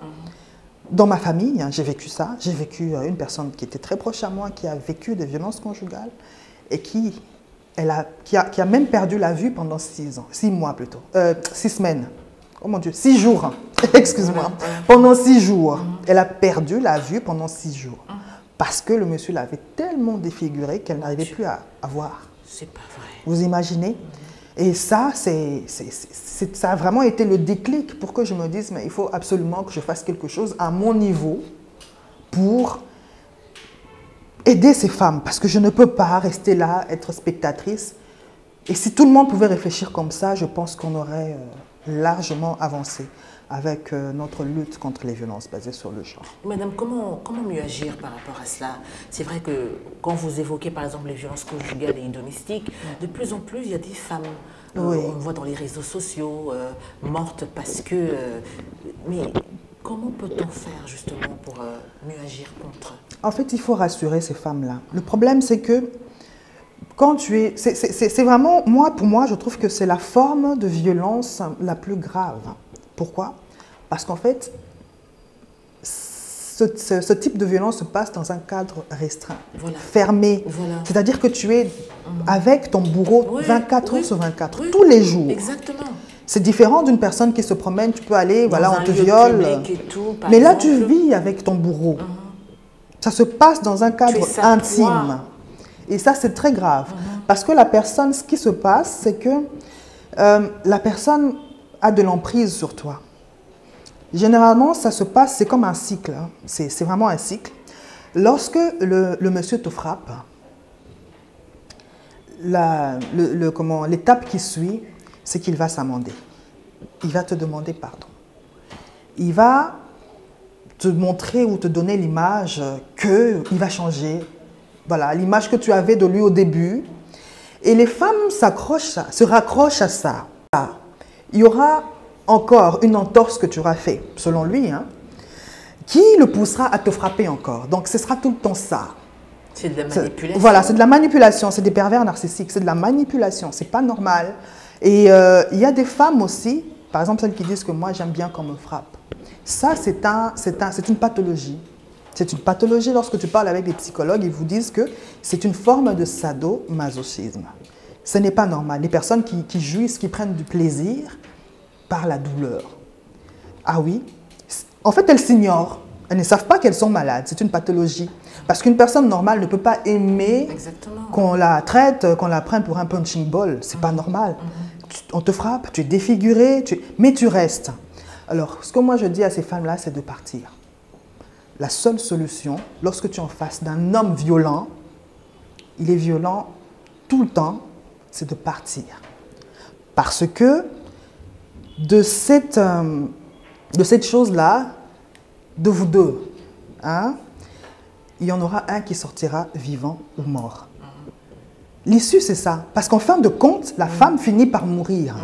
Dans ma famille, hein, j'ai vécu ça. J'ai vécu une personne qui était très proche à moi, qui a vécu des violences conjugales et qui a même perdu la vue pendant 6 mois plutôt, 6 semaines. Oh mon Dieu, 6 jours, excuse-moi. Pendant 6 jours. Elle a perdu la vue pendant 6 jours. Parce que le monsieur l'avait tellement défiguré qu'elle n'arrivait plus à voir. C'est pas vrai. Vous imaginez? Et ça, ça a vraiment été le déclic pour que je me dise, mais il faut absolument que je fasse quelque chose à mon niveau pour aider ces femmes. Parce que je ne peux pas rester là, être spectatrice. Et si tout le monde pouvait réfléchir comme ça, je pense qu'on aurait largement avancé avec notre lutte contre les violences basées sur le genre. Madame, comment mieux agir par rapport à cela? C'est vrai que quand vous évoquez par exemple les violences conjugales et domestiques, de plus en plus il y a des femmes, on voit dans les réseaux sociaux, mortes parce que... mais comment peut-on faire justement pour mieux agir contre? En fait, il faut rassurer ces femmes-là. Le problème, c'est que quand tu es... C'est vraiment, pour moi, je trouve que c'est la forme de violence la plus grave. Pourquoi? Parce qu'en fait, ce type de violence se passe dans un cadre restreint, fermé. C'est-à-dire que tu es avec ton bourreau 24 heures sur 24, tous les jours. Exactement. C'est différent d'une personne qui se promène, tu peux aller, on te viole. Mais là, tu vis avec ton bourreau. Ça se passe dans un cadre intime. Et ça, c'est très grave. Parce que la personne, ce qui se passe, c'est que la personne a de l'emprise sur toi. Généralement, ça se passe, c'est comme un cycle. Hein. C'est vraiment un cycle. Lorsque le monsieur te frappe, l'étape qui suit, c'est qu'il va s'amender. Il va te demander pardon. Il va te montrer ou te donner l'image qu'il va changer. Voilà, l'image que tu avais de lui au début. Et les femmes se raccrochent à ça. Il y aura encore une entorse que tu auras fait, selon lui, hein, qui le poussera à te frapper encore. Donc, ce sera tout le temps ça. C'est de la manipulation. Voilà, c'est de la manipulation. C'est des pervers narcissiques. C'est de la manipulation. C'est pas normal. Et il y a des femmes aussi, par exemple celles qui disent que moi, j'aime bien qu'on me frappe. Ça, c'est une pathologie. C'est une pathologie. Lorsque tu parles avec des psychologues, ils vous disent que c'est une forme de sadomasochisme. Ce n'est pas normal. Les personnes qui jouissent, qui prennent du plaisir par la douleur. Ah oui? En fait, elles s'ignorent. Elles ne savent pas qu'elles sont malades. C'est une pathologie. Parce qu'une personne normale ne peut pas aimer qu'on la traite, qu'on la prenne pour un punching ball. C'est pas normal. On te frappe, tu es défiguré, mais tu restes. Alors, ce que moi je dis à ces femmes-là, c'est de partir. La seule solution, lorsque tu es en face d'un homme violent, il est violent tout le temps, c'est de partir. Parce que de cette chose-là, de vous deux, hein, il y en aura un qui sortira vivant ou mort. L'issue, c'est ça. Parce qu'en fin de compte, la femme finit par mourir.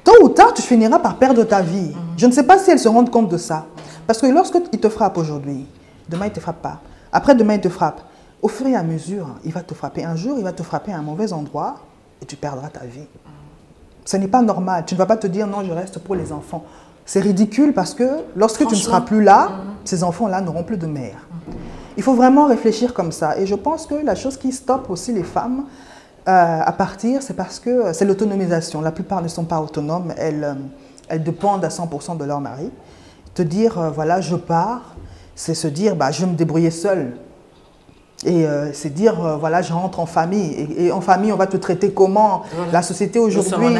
Tôt ou tard, tu finiras par perdre ta vie. Je ne sais pas si elles se rendent compte de ça. Parce que lorsqu'il te frappe aujourd'hui, demain, il ne te frappe pas. Après-demain, il te frappe. Au fur et à mesure, il va te frapper. Un jour, il va te frapper à un mauvais endroit et tu perdras ta vie. Ce n'est pas normal. Tu ne vas pas te dire, non, je reste pour les enfants. C'est ridicule parce que lorsque tu ne seras plus là, ces enfants-là n'auront plus de mère. Il faut vraiment réfléchir comme ça. Et je pense que la chose qui stoppe aussi les femmes à partir, c'est parce que c'est l'autonomisation. La plupart ne sont pas autonomes. Elles dépendent à 100% de leur mari. Te dire, voilà, je pars, c'est se dire, bah, je vais me débrouiller seule. Et c'est dire, voilà, je rentre en famille. Et en famille, on va te traiter comment? La société aujourd'hui,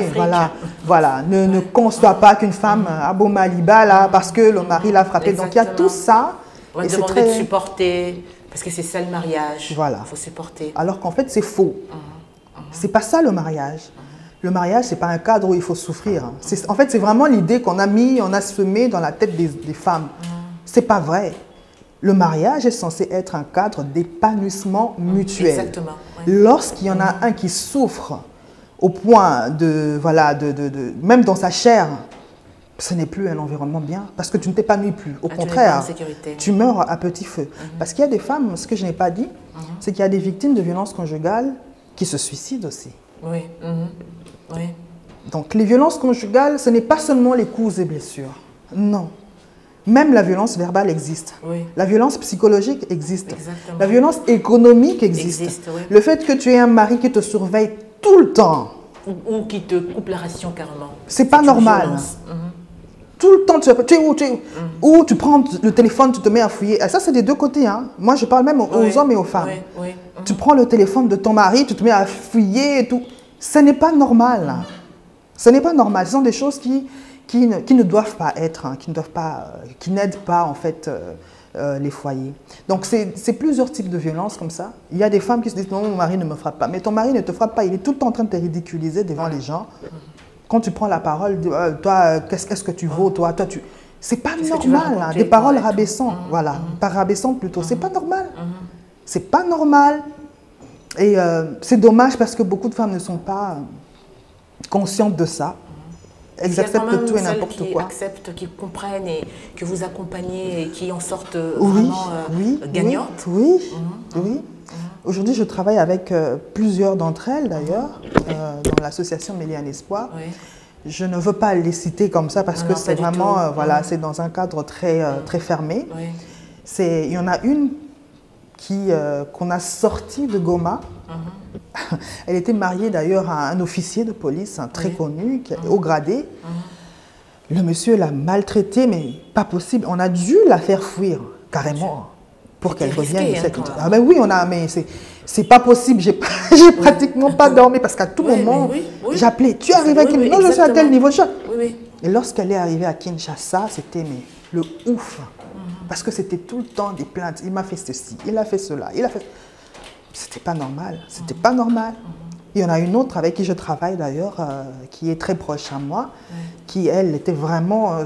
voilà, ne conçoit pas qu'une femme a beau maliba là, parce que le mari l'a frappé. Donc il y a tout ça. On va demander de supporter, parce que c'est ça le mariage. Voilà. Il faut supporter. Alors qu'en fait, c'est faux. C'est pas ça le mariage. le mariage, ce n'est pas un cadre où il faut souffrir. En fait, c'est vraiment l'idée qu'on a mis, on a semé dans la tête des femmes. Ce n'est pas vrai. Le mariage est censé être un cadre d'épanouissement mutuel. Exactement. Ouais. Lorsqu'il y en a un qui souffre au point de, voilà, même dans sa chair, ce n'est plus un environnement bien, parce que tu ne t'épanouis plus. Au contraire, tu meurs à petit feu. Parce qu'il y a des femmes, ce que je n'ai pas dit, c'est qu'il y a des victimes de violences conjugales qui se suicident aussi. Oui. Oui. Donc les violences conjugales, ce n'est pas seulement les coups et blessures. Non. Même la violence verbale existe. Oui. La violence psychologique existe. Exactement. La violence économique existe. Oui. Le fait que tu aies un mari qui te surveille tout le temps. Ou qui te coupe la ration carrément. C'est pas normal. Tout le temps, tu es où, ou tu prends le téléphone, tu te mets à fouiller. Et ça, c'est des deux côtés. Hein. Moi, je parle même aux hommes et aux femmes. Oui. Tu prends le téléphone de ton mari, tu te mets à fouiller et tout. Ce n'est pas normal. Ce n'est pas normal. Ce sont des choses qui ne doivent pas être, hein, qui n'aident pas en fait les foyers. Donc c'est plusieurs types de violences comme ça. Il y a des femmes qui se disent non, mon mari ne me frappe pas. Mais ton mari ne te frappe pas, il est tout le temps en train de te ridiculiser devant les gens. Quand tu prends la parole, toi, qu'est-ce que tu vaux, toi tu... C'est pas normal, hein, des paroles rabaissantes, voilà, pas rabaissantes plutôt, c'est pas normal. C'est pas normal. Et c'est dommage parce que beaucoup de femmes ne sont pas conscientes de ça. Elles acceptent tout et n'importe quoi. Acceptent, qui comprennent et que vous accompagnez et qui en sortent vraiment gagnantes. Oui. Aujourd'hui, je travaille avec plusieurs d'entre elles d'ailleurs, dans l'association Mêlée un Espoir. Oui. Je ne veux pas les citer comme ça parce que c'est vraiment, voilà, c'est dans un cadre très, très fermé. Oui. Il y en a une qu'on a sortie de Goma. Elle était mariée d'ailleurs à un officier de police très connu, haut gradé. Le monsieur l'a maltraitée, mais pas possible. On a dû la faire fuir, carrément, pour qu'elle revienne. Ah ben oui, mais c'est pas possible. J'ai pratiquement pas dormi parce qu'à tout moment, j'appelais. Tu arrives à Kinshasa? Non, je suis à tel niveau. Et lorsqu'elle est arrivée à Kinshasa, c'était le ouf. Parce que c'était tout le temps des plaintes. Il m'a fait ceci, il a fait cela, il a fait... C'était pas normal, c'était pas normal. Il y en a une autre avec qui je travaille d'ailleurs, qui est très proche à moi, qui elle était vraiment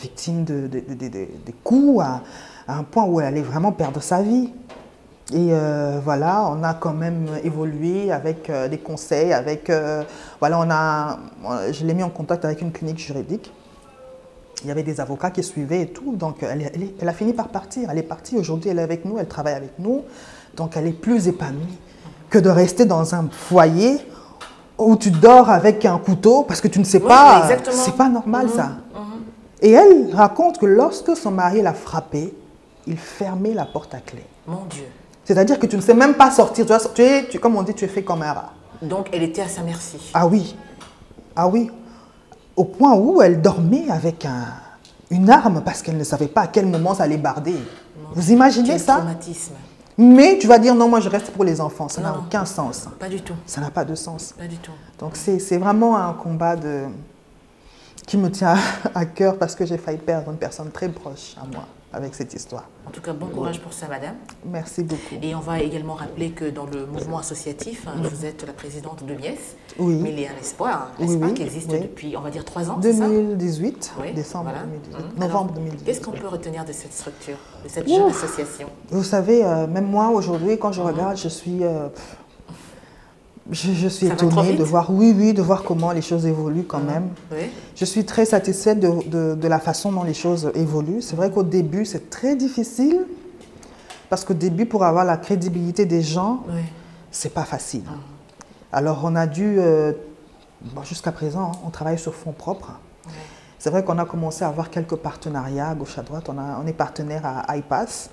victime des coups à un point où elle allait vraiment perdre sa vie. Et voilà, on a quand même évolué avec des conseils, voilà, je l'ai mis en contact avec une clinique juridique. Il y avait des avocats qui suivaient et tout, donc elle a fini par partir. Elle est partie, aujourd'hui elle est avec nous, elle travaille avec nous. Donc elle est plus épanouie que de rester dans un foyer où tu dors avec un couteau parce que tu ne sais pas, c'est pas normal ça. Et elle raconte que lorsque son mari l'a frappée, il fermait la porte à clé. Mon Dieu. C'est-à-dire que tu ne sais même pas sortir, comme on dit, tu es fait comme un rat. Donc elle était à sa merci. Ah oui, au point où elle dormait avec une arme parce qu'elle ne savait pas à quel moment ça allait barder. Vous imaginez ça? Traumatisme. Mais tu vas dire non, moi je reste pour les enfants. Ça n'a aucun sens. Pas du tout. Ça n'a pas de sens. Pas du tout. Donc c'est vraiment un combat qui me tient à cœur parce que j'ai failli perdre une personne très proche à moi avec cette histoire. En tout cas, bon courage pour ça, madame. Merci beaucoup. Et on va également rappeler que dans le mouvement associatif, vous êtes la présidente de Mies, Mêlée un Espoir, qui existe depuis, on va dire, 3 ans, 2018, décembre 2018, novembre 2018. Qu'est-ce qu'on peut retenir de cette structure, de cette jeune association? Vous savez, même moi, aujourd'hui, quand je regarde, je suis étonnée de voir, de voir comment les choses évoluent quand même. Oui. Je suis très satisfaite de la façon dont les choses évoluent. C'est vrai qu'au début, c'est très difficile parce qu'au début, pour avoir la crédibilité des gens, c'est pas facile. Alors, on a dû, jusqu'à présent, on travaille sur fonds propres. C'est vrai qu'on a commencé à avoir quelques partenariats à gauche à droite. On est partenaire à iPass.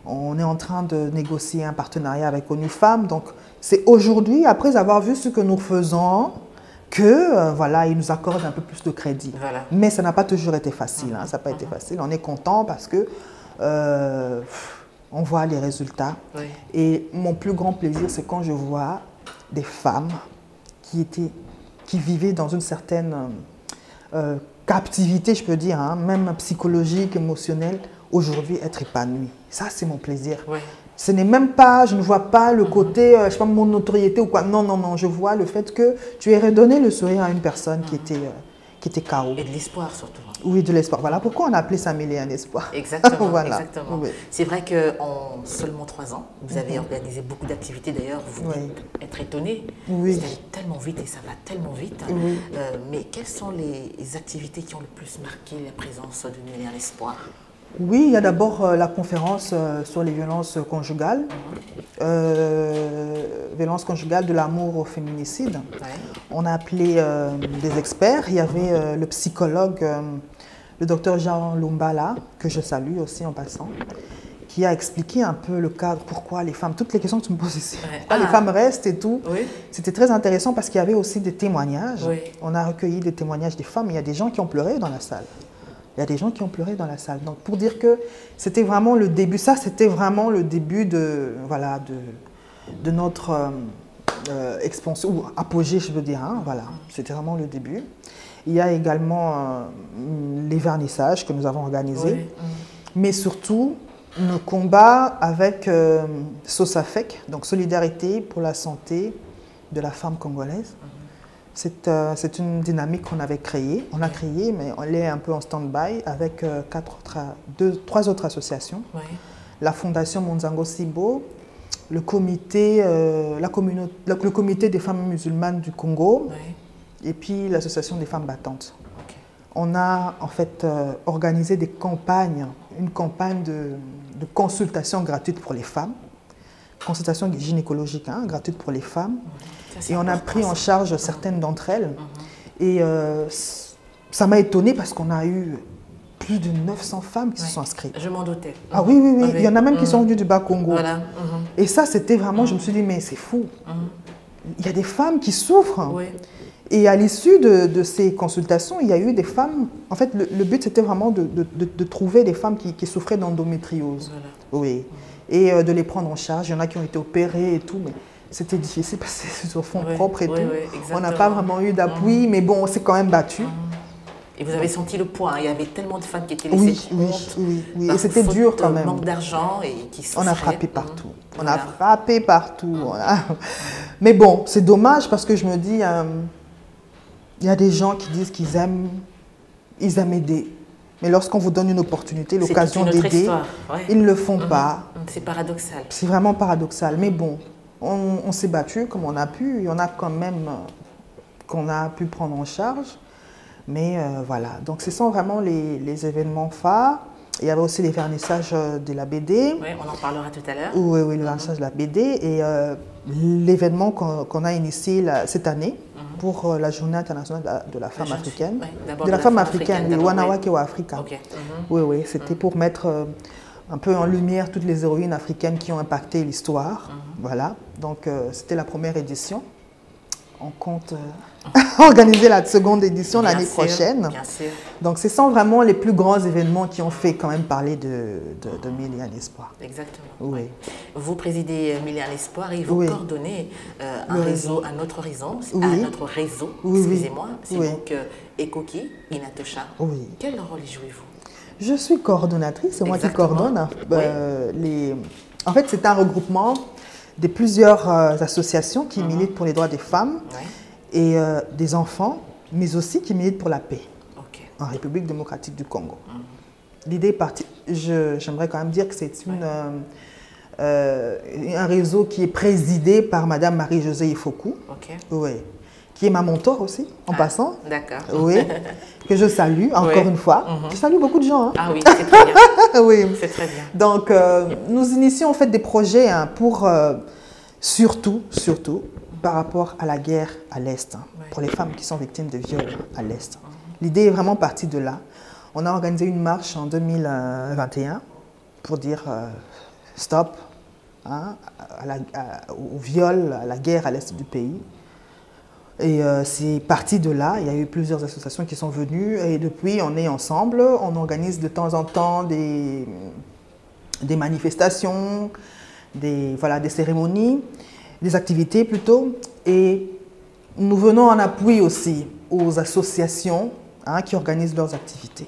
On est en train de négocier un partenariat avec ONU Femmes. Donc, c'est aujourd'hui, après avoir vu ce que nous faisons, que voilà, ils nous accordent un peu plus de crédit. Voilà. Mais ça n'a pas toujours été facile. Ça n'a pas été facile. On est content parce que on voit les résultats. Et mon plus grand plaisir, c'est quand je vois des femmes qui vivaient dans une certaine captivité, je peux dire, même psychologique, émotionnelle, aujourd'hui être épanouies. Ça, c'est mon plaisir. Ce n'est même pas, je ne vois pas le côté, je sais pas, mon notoriété ou quoi. Non, non, non, je vois le fait que tu aies redonné le sourire à une personne qui était KO. Et de l'espoir surtout. Oui, de l'espoir. Voilà pourquoi on a appelé ça mêler un espoir. Exactement. Voilà. Exactement. Oui. C'est vrai qu'en seulement 3 ans, vous avez organisé beaucoup d'activités. D'ailleurs, vous dites être étonné. Oui. Ça allait tellement vite et ça va tellement vite. Oui. Mais quelles sont les activités qui ont le plus marqué la présence de Mêler un espoir? Oui, il y a d'abord la conférence sur les violences conjugales. Violences conjugales de l'amour au féminicide. Ouais. On a appelé des experts. Il y avait le psychologue, le docteur Jean Lumbala, que je salue aussi en passant, qui a expliqué un peu le cadre, pourquoi les femmes, toutes les questions que tu me poses ici, pourquoi les femmes restent et tout. Oui. C'était très intéressant parce qu'il y avait aussi des témoignages. Oui. On a recueilli des témoignages des femmes. Il y a des gens qui ont pleuré dans la salle. Il y a des gens qui ont pleuré dans la salle. Donc, pour dire que c'était vraiment le début, ça, c'était vraiment le début de, voilà, de notre expansion, ou apogée, je veux dire. Hein, voilà, c'était vraiment le début. Il y a également les vernissages que nous avons organisés, Oui. mais surtout le combat avec SOSAFEC, donc Solidarité pour la santé de la femme congolaise. C'est une dynamique qu'on avait créée. On a créé, mais on est un peu en stand-by avec 3 autres associations. Oui. La Fondation Monzango Sibo, le comité des femmes musulmanes du Congo, Oui. et puis l'Association des femmes battantes. Okay. On a en fait organisé des campagnes, une campagne de consultation gratuite pour les femmes, consultation gynécologique gratuite pour les femmes. Et on a pris en charge certaines d'entre elles. Et ça m'a étonnée parce qu'on a eu plus de 900 femmes qui se sont inscrites. Je m'en doutais. Ah oui, oui, oui. Il y en a même qui sont venues du Bas-Congo. Voilà. Et ça, c'était vraiment, je me suis dit, mais c'est fou. Il y a des femmes qui souffrent. Oui. Et à l'issue de ces consultations, il y a eu des femmes... En fait, le but, c'était vraiment de trouver des femmes qui souffraient d'endométriose. Voilà. Oui. Et de les prendre en charge. Il y en a qui ont été opérées et tout, mais c'était difficile parce que c'est sur fonds propres et tout. On n'a pas vraiment eu d'appui, mais bon, on s'est quand même battu. Et vous avez senti le poids, il y avait tellement de femmes qui étaient laissées de compte. Oui. Et c'était dur quand même. Manque d'argent et qui souffraient. On a frappé partout. On a frappé partout. Voilà. Mais bon, c'est dommage parce que je me dis, il y a des gens qui disent qu'ils aiment aider. Mais lorsqu'on vous donne une opportunité, l'occasion d'aider, ils ne le font pas. C'est paradoxal. C'est vraiment paradoxal. Mais bon, on s'est battu comme on a pu. Il y en a quand même qu'on a pu prendre en charge. Mais voilà. Donc, ce sont vraiment les événements phares. Il y avait aussi les vernissages de la BD. Oui, on en parlera tout à l'heure. Oui, le vernissage de la BD. Et l'événement qu'on a initié cette année pour la Journée internationale de la femme africaine. Oui, de la femme africaine, le Wanawake wa Africa. Okay. Oui, c'était pour mettre un peu en lumière toutes les héroïnes africaines qui ont impacté l'histoire. Voilà. Donc, c'était la première édition. On compte organiser la seconde édition l'année prochaine. Bien sûr. Donc, ce sont vraiment les plus grands événements qui ont fait quand même parler de Mêler un espoir. Exactement. Oui. Vous présidez Mêler un espoir et vous coordonnez un autre réseau, excusez-moi, c'est donc Ekoki Inatosha. Oui. Quel rôle jouez-vous? Je suis coordonnatrice, c'est moi qui coordonne. En fait, c'est un regroupement de plusieurs associations qui militent pour les droits des femmes et des enfants, mais aussi qui militent pour la paix en République démocratique du Congo. L'idée est partie, j'aimerais quand même dire que c'est un réseau qui est présidé par Madame Marie-Josée Ifoku, qui est ma mentor aussi, en passant. D'accord. Oui, que je salue encore une fois. Je salue beaucoup de gens. Ah oui, c'est très bien. Oui. C'est très bien. Donc, nous initions en fait des projets pour surtout par rapport à la guerre à l'Est, pour les femmes qui sont victimes de viols à l'Est. L'idée est vraiment partie de là. On a organisé une marche en 2021 pour dire stop au viol, à la guerre à l'Est du pays. Et c'est parti de là. Il y a eu plusieurs associations qui sont venues et depuis, on est ensemble. On organise de temps en temps des manifestations, des cérémonies, des activités plutôt. Et nous venons en appui aussi aux associations qui organisent leurs activités.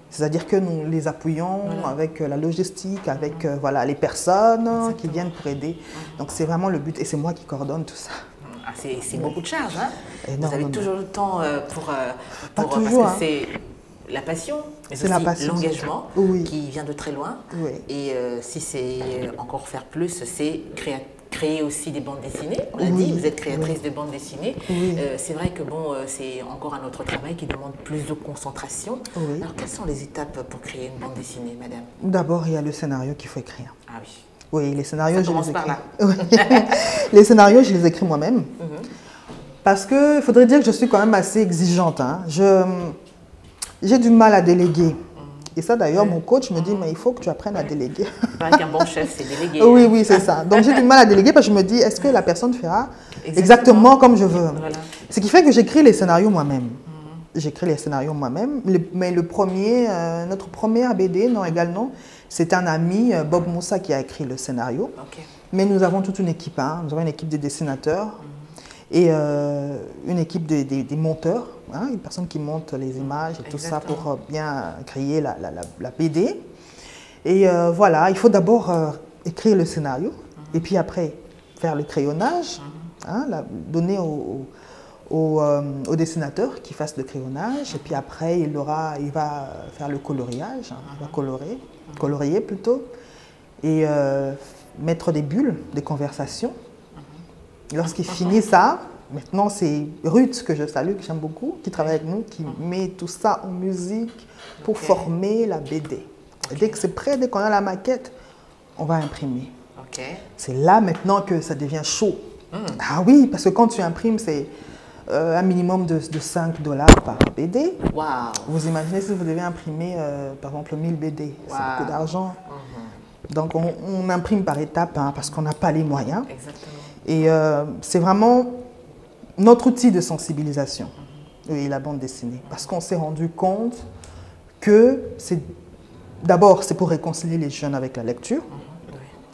C'est-à-dire que nous les appuyons avec la logistique, avec voilà, les personnes qui viennent pour aider. Donc c'est vraiment le but et c'est moi qui coordonne tout ça. Ah, c'est beaucoup de charges, hein? Vous avez Énormément. toujours le temps Pas toujours, parce que c'est la passion, mais aussi l'engagement qui vient de très loin. Oui. Et si c'est encore faire plus, c'est créer aussi des bandes dessinées. On l'a dit, vous êtes créatrice de bandes dessinées. C'est vrai que bon, c'est encore un autre travail qui demande plus de concentration. Alors, quelles sont les étapes pour créer une bande dessinée, madame? D'abord, il y a le scénario qu'il faut écrire. Ah oui. Oui, les scénarios, je les écris. Les scénarios, je les écris moi-même. Parce qu'il faudrait dire que je suis quand même assez exigeante. Hein. J'ai du mal à déléguer. Et ça, d'ailleurs, mon coach me dit, mais il faut que tu apprennes à déléguer. Avec un bon chef, c'est déléguer. Oui, oui, c'est ça. Donc, j'ai du mal à déléguer parce que je me dis, est-ce que la personne fera exactement comme je veux? Voilà. Ce qui fait que j'écris les scénarios moi-même. J'écris les scénarios moi-même. Mais le premier, notre première BD, non, également, c'est un ami, Bob Moussa, qui a écrit le scénario. Mais nous avons toute une équipe. Hein. Nous avons une équipe de dessinateurs et une équipe des monteurs. Hein, une personne qui monte les images et tout ça pour bien créer la BD. Et voilà, il faut d'abord écrire le scénario et puis après faire le crayonnage, hein, donner au dessinateur qui fasse le crayonnage et puis après il va faire le coloriage, hein, il va colorier plutôt et mettre des bulles, des conversations. Lorsqu'il finit ça, maintenant c'est Ruth que je salue, que j'aime beaucoup, qui travaille avec nous, qui met tout ça en musique pour former la BD. Et dès que c'est prêt, dès qu'on a la maquette, on va imprimer. C'est là maintenant que ça devient chaud. Ah oui, parce que quand tu imprimes, c'est un minimum de $5 par BD. Wow. Vous imaginez si vous devez imprimer, par exemple, 1000 BD. C'est beaucoup d'argent. Donc on imprime par étapes hein, parce qu'on n'a pas les moyens. Exactement. Et c'est vraiment notre outil de sensibilisation, oui, la bande dessinée. Parce qu'on s'est rendu compte que d'abord, c'est pour réconcilier les jeunes avec la lecture.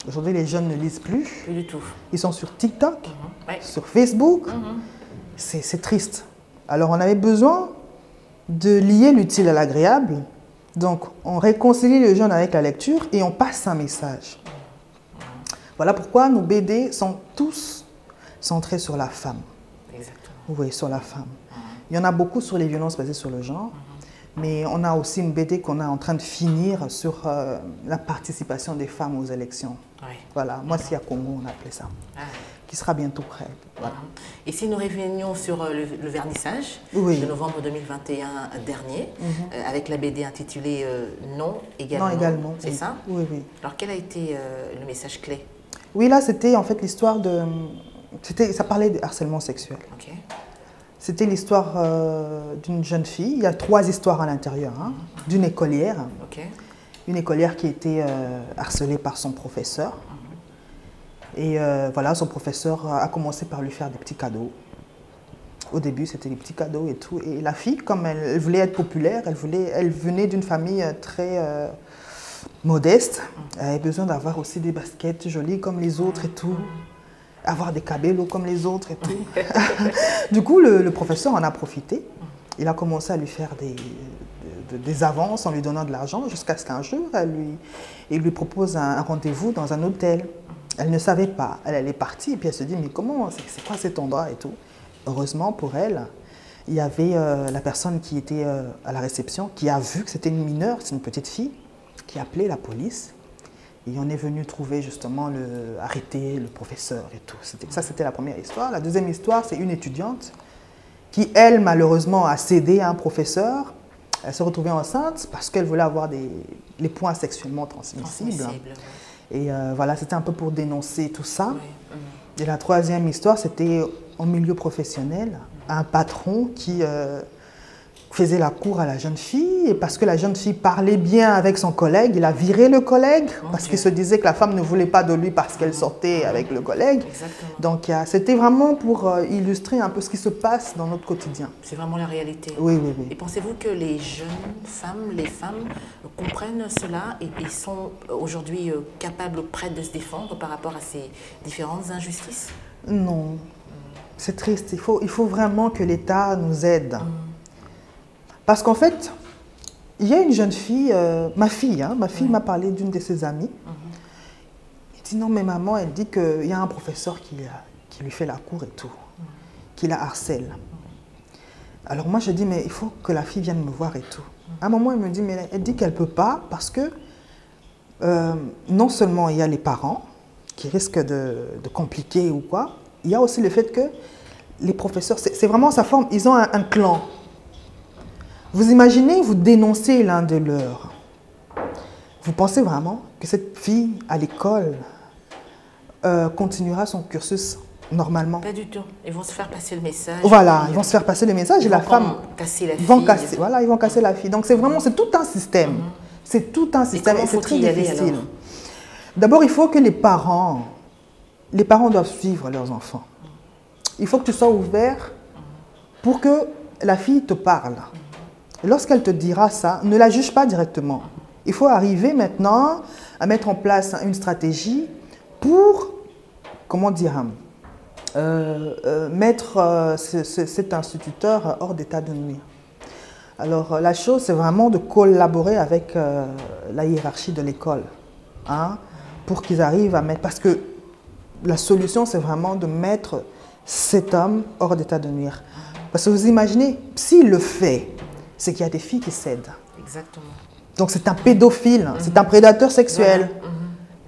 Aujourd'hui, les jeunes ne lisent plus. Plus du tout. Ils sont sur TikTok, sur Facebook. C'est triste. Alors, on avait besoin de lier l'utile à l'agréable. Donc, on réconcilie les jeunes avec la lecture et on passe un message. Voilà pourquoi nos BD sont tous centrés sur la femme. Exactement. Oui, sur la femme. Il y en a beaucoup sur les violences basées sur le genre. Mais on a aussi une BD qu'on est en train de finir sur la participation des femmes aux élections. Voilà, moi c'est à Congo, on a appelé ça. Qui sera bientôt prêt. Voilà. Et si nous revenions sur le vernissage de novembre 2021 dernier, avec la BD intitulée Non également. Non également. C'est ça? Oui, oui. Alors quel a été le message clé? Oui, là c'était en fait l'histoire de... Ça parlait de harcèlement sexuel. C'était l'histoire d'une jeune fille. Il y a 3 histoires à l'intérieur. Hein, d'une écolière. Une écolière qui était harcelée par son professeur. Et voilà, son professeur a commencé par lui faire des petits cadeaux. Au début, c'était des petits cadeaux et tout. Et la fille, comme elle voulait être populaire, elle venait d'une famille très modeste. Elle avait besoin d'avoir aussi des baskets jolies comme les autres et tout. Avoir des cabellos comme les autres et tout. Du coup, le professeur en a profité. Il a commencé à lui faire des avances en lui donnant de l'argent jusqu'à ce qu'un jour, il lui propose un rendez-vous dans un hôtel. Elle ne savait pas. Elle est partie et puis elle se dit, mais comment, c'est quoi cet endroit et tout. Heureusement pour elle, il y avait la personne qui était à la réception qui a vu que c'était une mineure, c'est une petite fille, qui a appelé la police. Et on est venu trouver justement arrêter le professeur et tout. Ça, c'était la première histoire. La deuxième histoire, c'est une étudiante qui, elle, malheureusement, a cédé à un professeur. Elle s'est retrouvée enceinte parce qu'elle voulait avoir les points sexuellement transmissibles. Et voilà, c'était un peu pour dénoncer tout ça. Et la troisième histoire, c'était en milieu professionnel, un patron qui faisait la cour à la jeune fille, et parce que la jeune fille parlait bien avec son collègue, il a viré le collègue, parce qu'il se disait que la femme ne voulait pas de lui parce qu'elle sortait avec le collègue. Donc c'était vraiment pour illustrer un peu ce qui se passe dans notre quotidien. C'est vraiment la réalité. Oui, oui, oui. Et pensez-vous que les jeunes femmes, les femmes comprennent cela et sont aujourd'hui capables, prêtes de se défendre par rapport à ces différentes injustices? Non, c'est triste. Il faut vraiment que l'État nous aide. Parce qu'en fait, Il y a une jeune fille, ma fille m'a parlé d'une de ses amies. Elle dit non, mais maman, elle dit qu'il y a un professeur qui lui fait la cour et tout, qui la harcèle. Alors moi, je dis, mais il faut que la fille vienne me voir et tout. À un moment, elle me dit, mais elle dit qu'elle ne peut pas parce que non seulement il y a les parents qui risquent de compliquer ou quoi, il y a aussi le fait que les professeurs, c'est vraiment sa forme, ils ont un clan. Vous imaginez, vous dénoncez l'un de leurs. Vous pensez vraiment que cette fille à l'école continuera son cursus normalement? Pas du tout. Ils vont se faire passer le message. Voilà, ils vont se faire passer le message et la femme... casser la fille. Voilà, ils vont casser la fille. Donc c'est vraiment, c'est tout un système. C'est tout un système et c'est très difficile. D'abord, il faut que les parents doivent suivre leurs enfants. Il faut que tu sois ouvert pour que la fille te parle. Lorsqu'elle te dira ça, ne la juge pas directement. Il faut arriver maintenant à mettre en place une stratégie pour, comment dire, mettre cet instituteur hors d'état de nuire. Alors la chose, c'est vraiment de collaborer avec la hiérarchie de l'école, hein, pour qu'ils arrivent à mettre... Parce que la solution, c'est vraiment de mettre cet homme hors d'état de nuire. Parce que vous imaginez, s'il le fait, c'est qu'il y a des filles qui cèdent. Exactement. Donc c'est un pédophile, c'est un prédateur sexuel.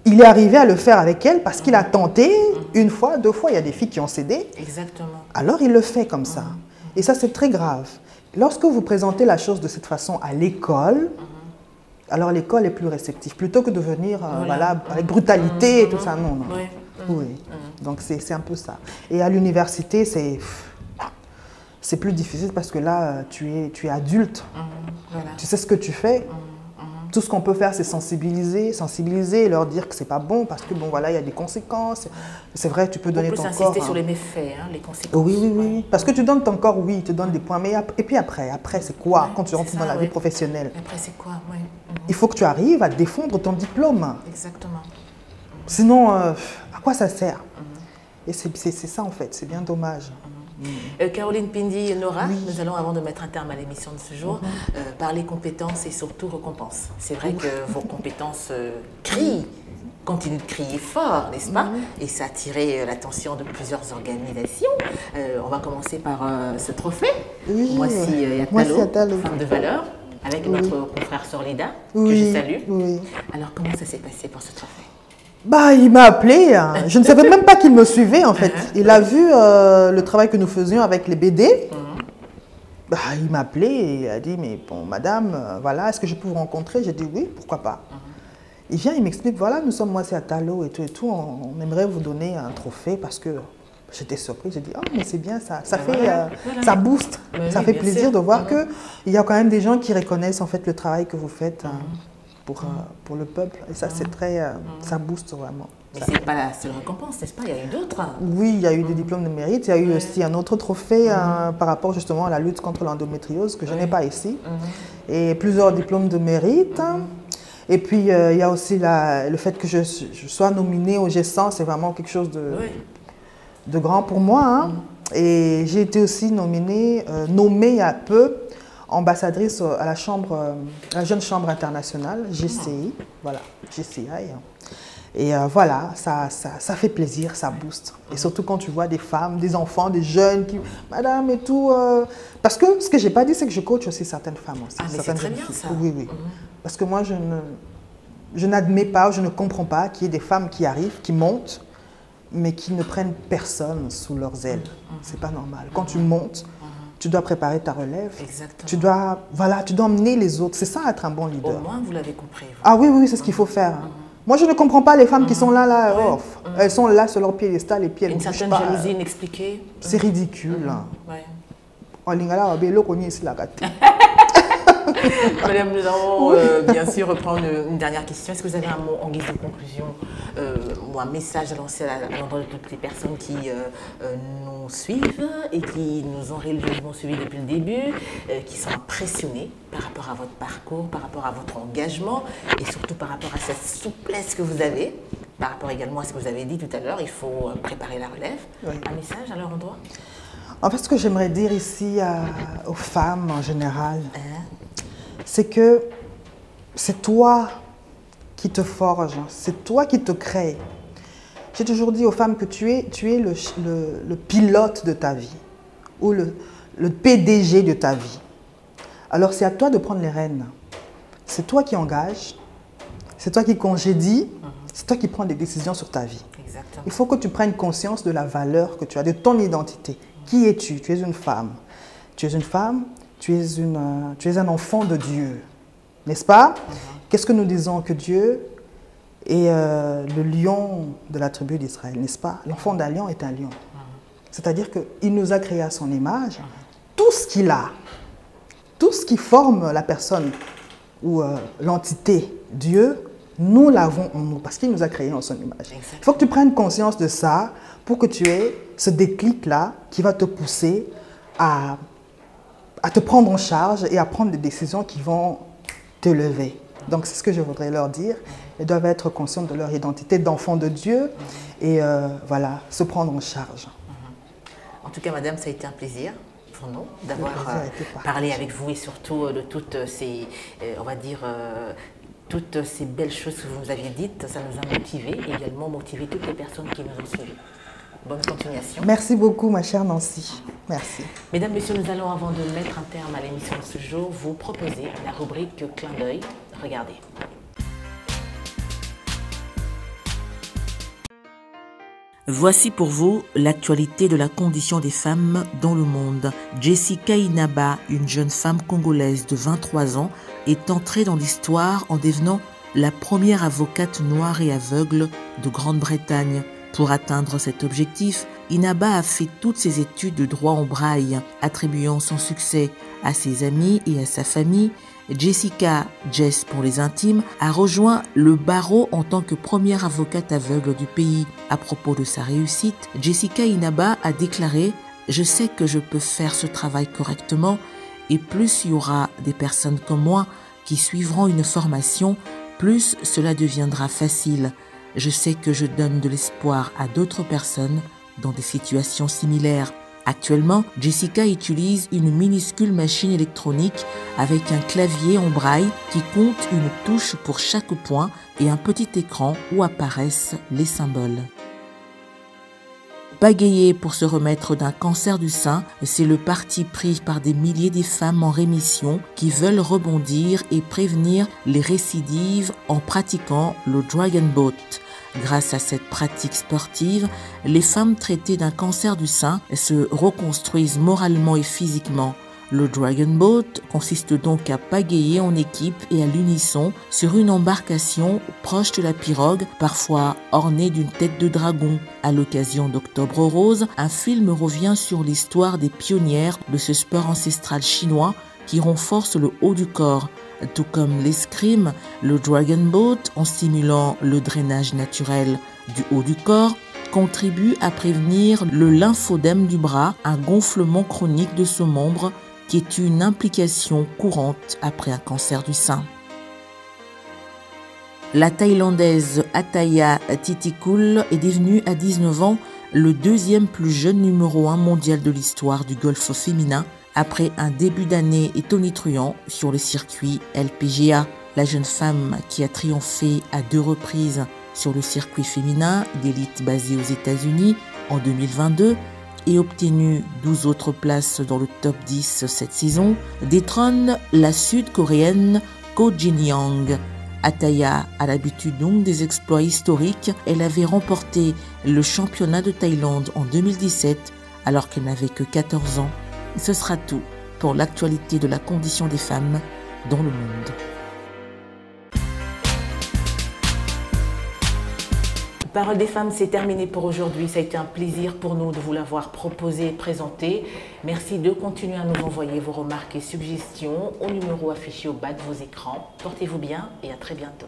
Il est arrivé à le faire avec elle parce qu'il a tenté une fois, deux fois, il y a des filles qui ont cédé. Exactement. Alors il le fait comme ça. Et ça, c'est très grave. Lorsque vous présentez la chose de cette façon à l'école, alors l'école est plus réceptive. Plutôt que de venir voilà, avec brutalité et tout ça, non. Oui. Oui. Donc c'est un peu ça. Et à l'université, c'est plus difficile parce que là, tu es adulte. Voilà. Tu sais ce que tu fais. Tout ce qu'on peut faire, c'est sensibiliser et leur dire que c'est pas bon parce que bon voilà, il y a des conséquences. C'est vrai, tu peux donner ton corps. On peut insister sur les méfaits, hein, les conséquences. Oui. Parce que tu donnes ton corps, oui, tu donnes des points. Mais et puis après c'est quoi quand tu rentres dans la vie professionnelle? Après, c'est quoi? Il faut que tu arrives à défendre ton diplôme. Exactement. Sinon, à quoi ça sert? Et c'est ça en fait, c'est bien dommage. Caroline Pindi Nora, nous allons, avant de mettre un terme à l'émission de ce jour, parler compétences et surtout récompenses. C'est vrai que vos compétences crient, continuent de crier fort, n'est-ce pas? Et ça a attiré l'attention de plusieurs organisations. On va commencer par ce trophée. Moissy Atalo, femme de valeur, avec notre confrère Sorlida, que je salue. Alors, comment ça s'est passé pour ce trophée? Bah, il m'a appelé, je ne savais même pas qu'il me suivait en fait. Il a vu le travail que nous faisions avec les BD. Bah, il m'a appelé et il a dit, mais bon madame, voilà, est-ce que je peux vous rencontrer? J'ai dit oui, pourquoi pas. Il vient, il m'explique, voilà, nous sommes Moissy Atalo et tout, on aimerait vous donner un trophée parce que j'étais surprise. J'ai dit, oh mais c'est bien ça, ça fait, ça booste, ça fait plaisir de voir qu'il y a quand même des gens qui reconnaissent en fait le travail que vous faites. Pour le peuple. Et ça, c'est très... ça booste vraiment. Mais ce n'est pas la seule récompense, n'est-ce pas? Il y a eu d'autres. Oui, il y a eu des diplômes de mérite. Il y a eu aussi un autre trophée par rapport justement à la lutte contre l'endométriose que je n'ai pas ici. Et plusieurs diplômes de mérite. Et puis, il y a aussi le fait que je sois nominée au G100, c'est vraiment quelque chose de grand pour moi. Et j'ai été aussi nommée il y a peu, ambassadrice à la Jeune Chambre Internationale, GCI, voilà, GCI. Et voilà, ça fait plaisir, ça booste. Et surtout quand tu vois des femmes, des enfants, des jeunes qui, madame et tout. Parce que ce que je n'ai pas dit, c'est que je coach aussi certaines femmes aussi. Ah, mais c'est très bien ça. Oui. Parce que moi, je n'admets pas, je ne comprends pas qu'il y ait des femmes qui arrivent, qui montent, mais qui ne prennent personne sous leurs ailes. C'est pas normal. Quand tu montes, tu dois préparer ta relève. Exactement. Tu dois emmener les autres. C'est ça, être un bon leader. Au moins, vous l'avez compris. Vous. Ah oui, c'est ce qu'il faut faire. Moi, je ne comprends pas les femmes qui sont là. Elles sont là sur leur piédestal et puis elles ne bougent pas. Une certaine jalousie inexpliquée. C'est ridicule. En lingala, Madame, nous allons bien sûr reprendre une dernière question. Est-ce que vous avez un mot en guise de conclusion ou un message à lancer à l'endroit de toutes les personnes qui nous suivent et qui nous ont régulièrement suivis depuis le début, qui sont impressionnées par rapport à votre parcours, par rapport à votre engagement et surtout par rapport à cette souplesse que vous avez, par rapport également à ce que vous avez dit tout à l'heure, il faut préparer la relève. Un message à leur endroit? En fait, ce que j'aimerais dire ici aux femmes en général, c'est que c'est toi qui te forge, c'est toi qui te crée. J'ai toujours dit aux femmes que tu es le pilote de ta vie ou le PDG de ta vie. Alors c'est à toi de prendre les rênes. C'est toi qui engages, c'est toi qui congédie, c'est toi qui prends des décisions sur ta vie. Exactement. Il faut que tu prennes conscience de la valeur que tu as, de ton identité. Qui es-tu? Tu es une femme. Tu es une femme, tu es un enfant de Dieu. N'est-ce pas? Qu'est-ce que nous disons? Que Dieu est le lion de la tribu d'Israël, n'est-ce pas? L'enfant d'un lion est un lion. C'est-à-dire qu'il nous a créé à son image. Tout ce qu'il a, tout ce qui forme la personne ou l'entité Dieu, nous l'avons en nous parce qu'il nous a créés en son image. Exactement. Il faut que tu prennes conscience de ça pour que tu aies ce déclic-là qui va te pousser à te prendre en charge et à prendre des décisions qui vont te lever. Donc, c'est ce que je voudrais leur dire. Elles doivent être conscientes de leur identité d'enfant de Dieu et voilà, se prendre en charge. En tout cas, madame, ça a été un plaisir pour nous d'avoir parlé avec vous et surtout de toutes ces, on va dire, toutes ces belles choses que vous nous aviez dites. Ça nous a motivés et également motivé toutes les personnes qui nous ont suivis. Bonne continuation. Merci beaucoup, ma chère Nancy. Merci. Mesdames, Messieurs, nous allons, avant de mettre un terme à l'émission de ce jour, vous proposer la rubrique Clin d'œil. Regardez. Voici pour vous l'actualité de la condition des femmes dans le monde. Jessica Inaba, une jeune femme congolaise de 23 ans, est entrée dans l'histoire en devenant la première avocate noire et aveugle de Grande-Bretagne. Pour atteindre cet objectif, Inaba a fait toutes ses études de droit en braille, attribuant son succès à ses amis et à sa famille. Jessica, Jess pour les intimes, a rejoint le barreau en tant que première avocate aveugle du pays. À propos de sa réussite, Jessica Inaba a déclaré « Je sais que je peux faire ce travail correctement et plus il y aura des personnes comme moi qui suivront une formation, plus cela deviendra facile. Je sais que je donne de l'espoir à d'autres personnes dans des situations similaires. » Actuellement, Jessica utilise une minuscule machine électronique avec un clavier en braille qui compte une touche pour chaque point et un petit écran où apparaissent les symboles. Pagayer pour se remettre d'un cancer du sein, c'est le parti pris par des milliers de femmes en rémission qui veulent rebondir et prévenir les récidives en pratiquant le Dragon Boat. Grâce à cette pratique sportive, les femmes traitées d'un cancer du sein se reconstruisent moralement et physiquement. Le Dragon Boat consiste donc à pagayer en équipe et à l'unisson sur une embarcation proche de la pirogue, parfois ornée d'une tête de dragon. À l'occasion d'Octobre Rose, un film revient sur l'histoire des pionnières de ce sport ancestral chinois qui renforce le haut du corps. Tout comme l'escrime, le Dragon Boat, en stimulant le drainage naturel du haut du corps, contribue à prévenir le lymphodème du bras, un gonflement chronique de ce membre qui est une implication courante après un cancer du sein. La Thaïlandaise Attaya Thithikul est devenue à 19 ans le deuxième plus jeune numéro 1 mondial de l'histoire du golf féminin, après un début d'année tonitruant sur le circuit LPGA. La jeune femme qui a triomphé à 2 reprises sur le circuit féminin d'élite basé aux États-Unis en 2022 et obtenu 12 autres places dans le top 10 cette saison, détrône la sud-coréenne Ko Jin-young. Attaya a l'habitude donc des exploits historiques. Elle avait remporté le championnat de Thaïlande en 2017 alors qu'elle n'avait que 14 ans. Ce sera tout pour l'actualité de la condition des femmes dans le monde. Parole des femmes, c'est terminé pour aujourd'hui. Ça a été un plaisir pour nous de vous l'avoir proposé et présenté. Merci de continuer à nous envoyer vos remarques et suggestions au numéro affiché au bas de vos écrans. Portez-vous bien et à très bientôt.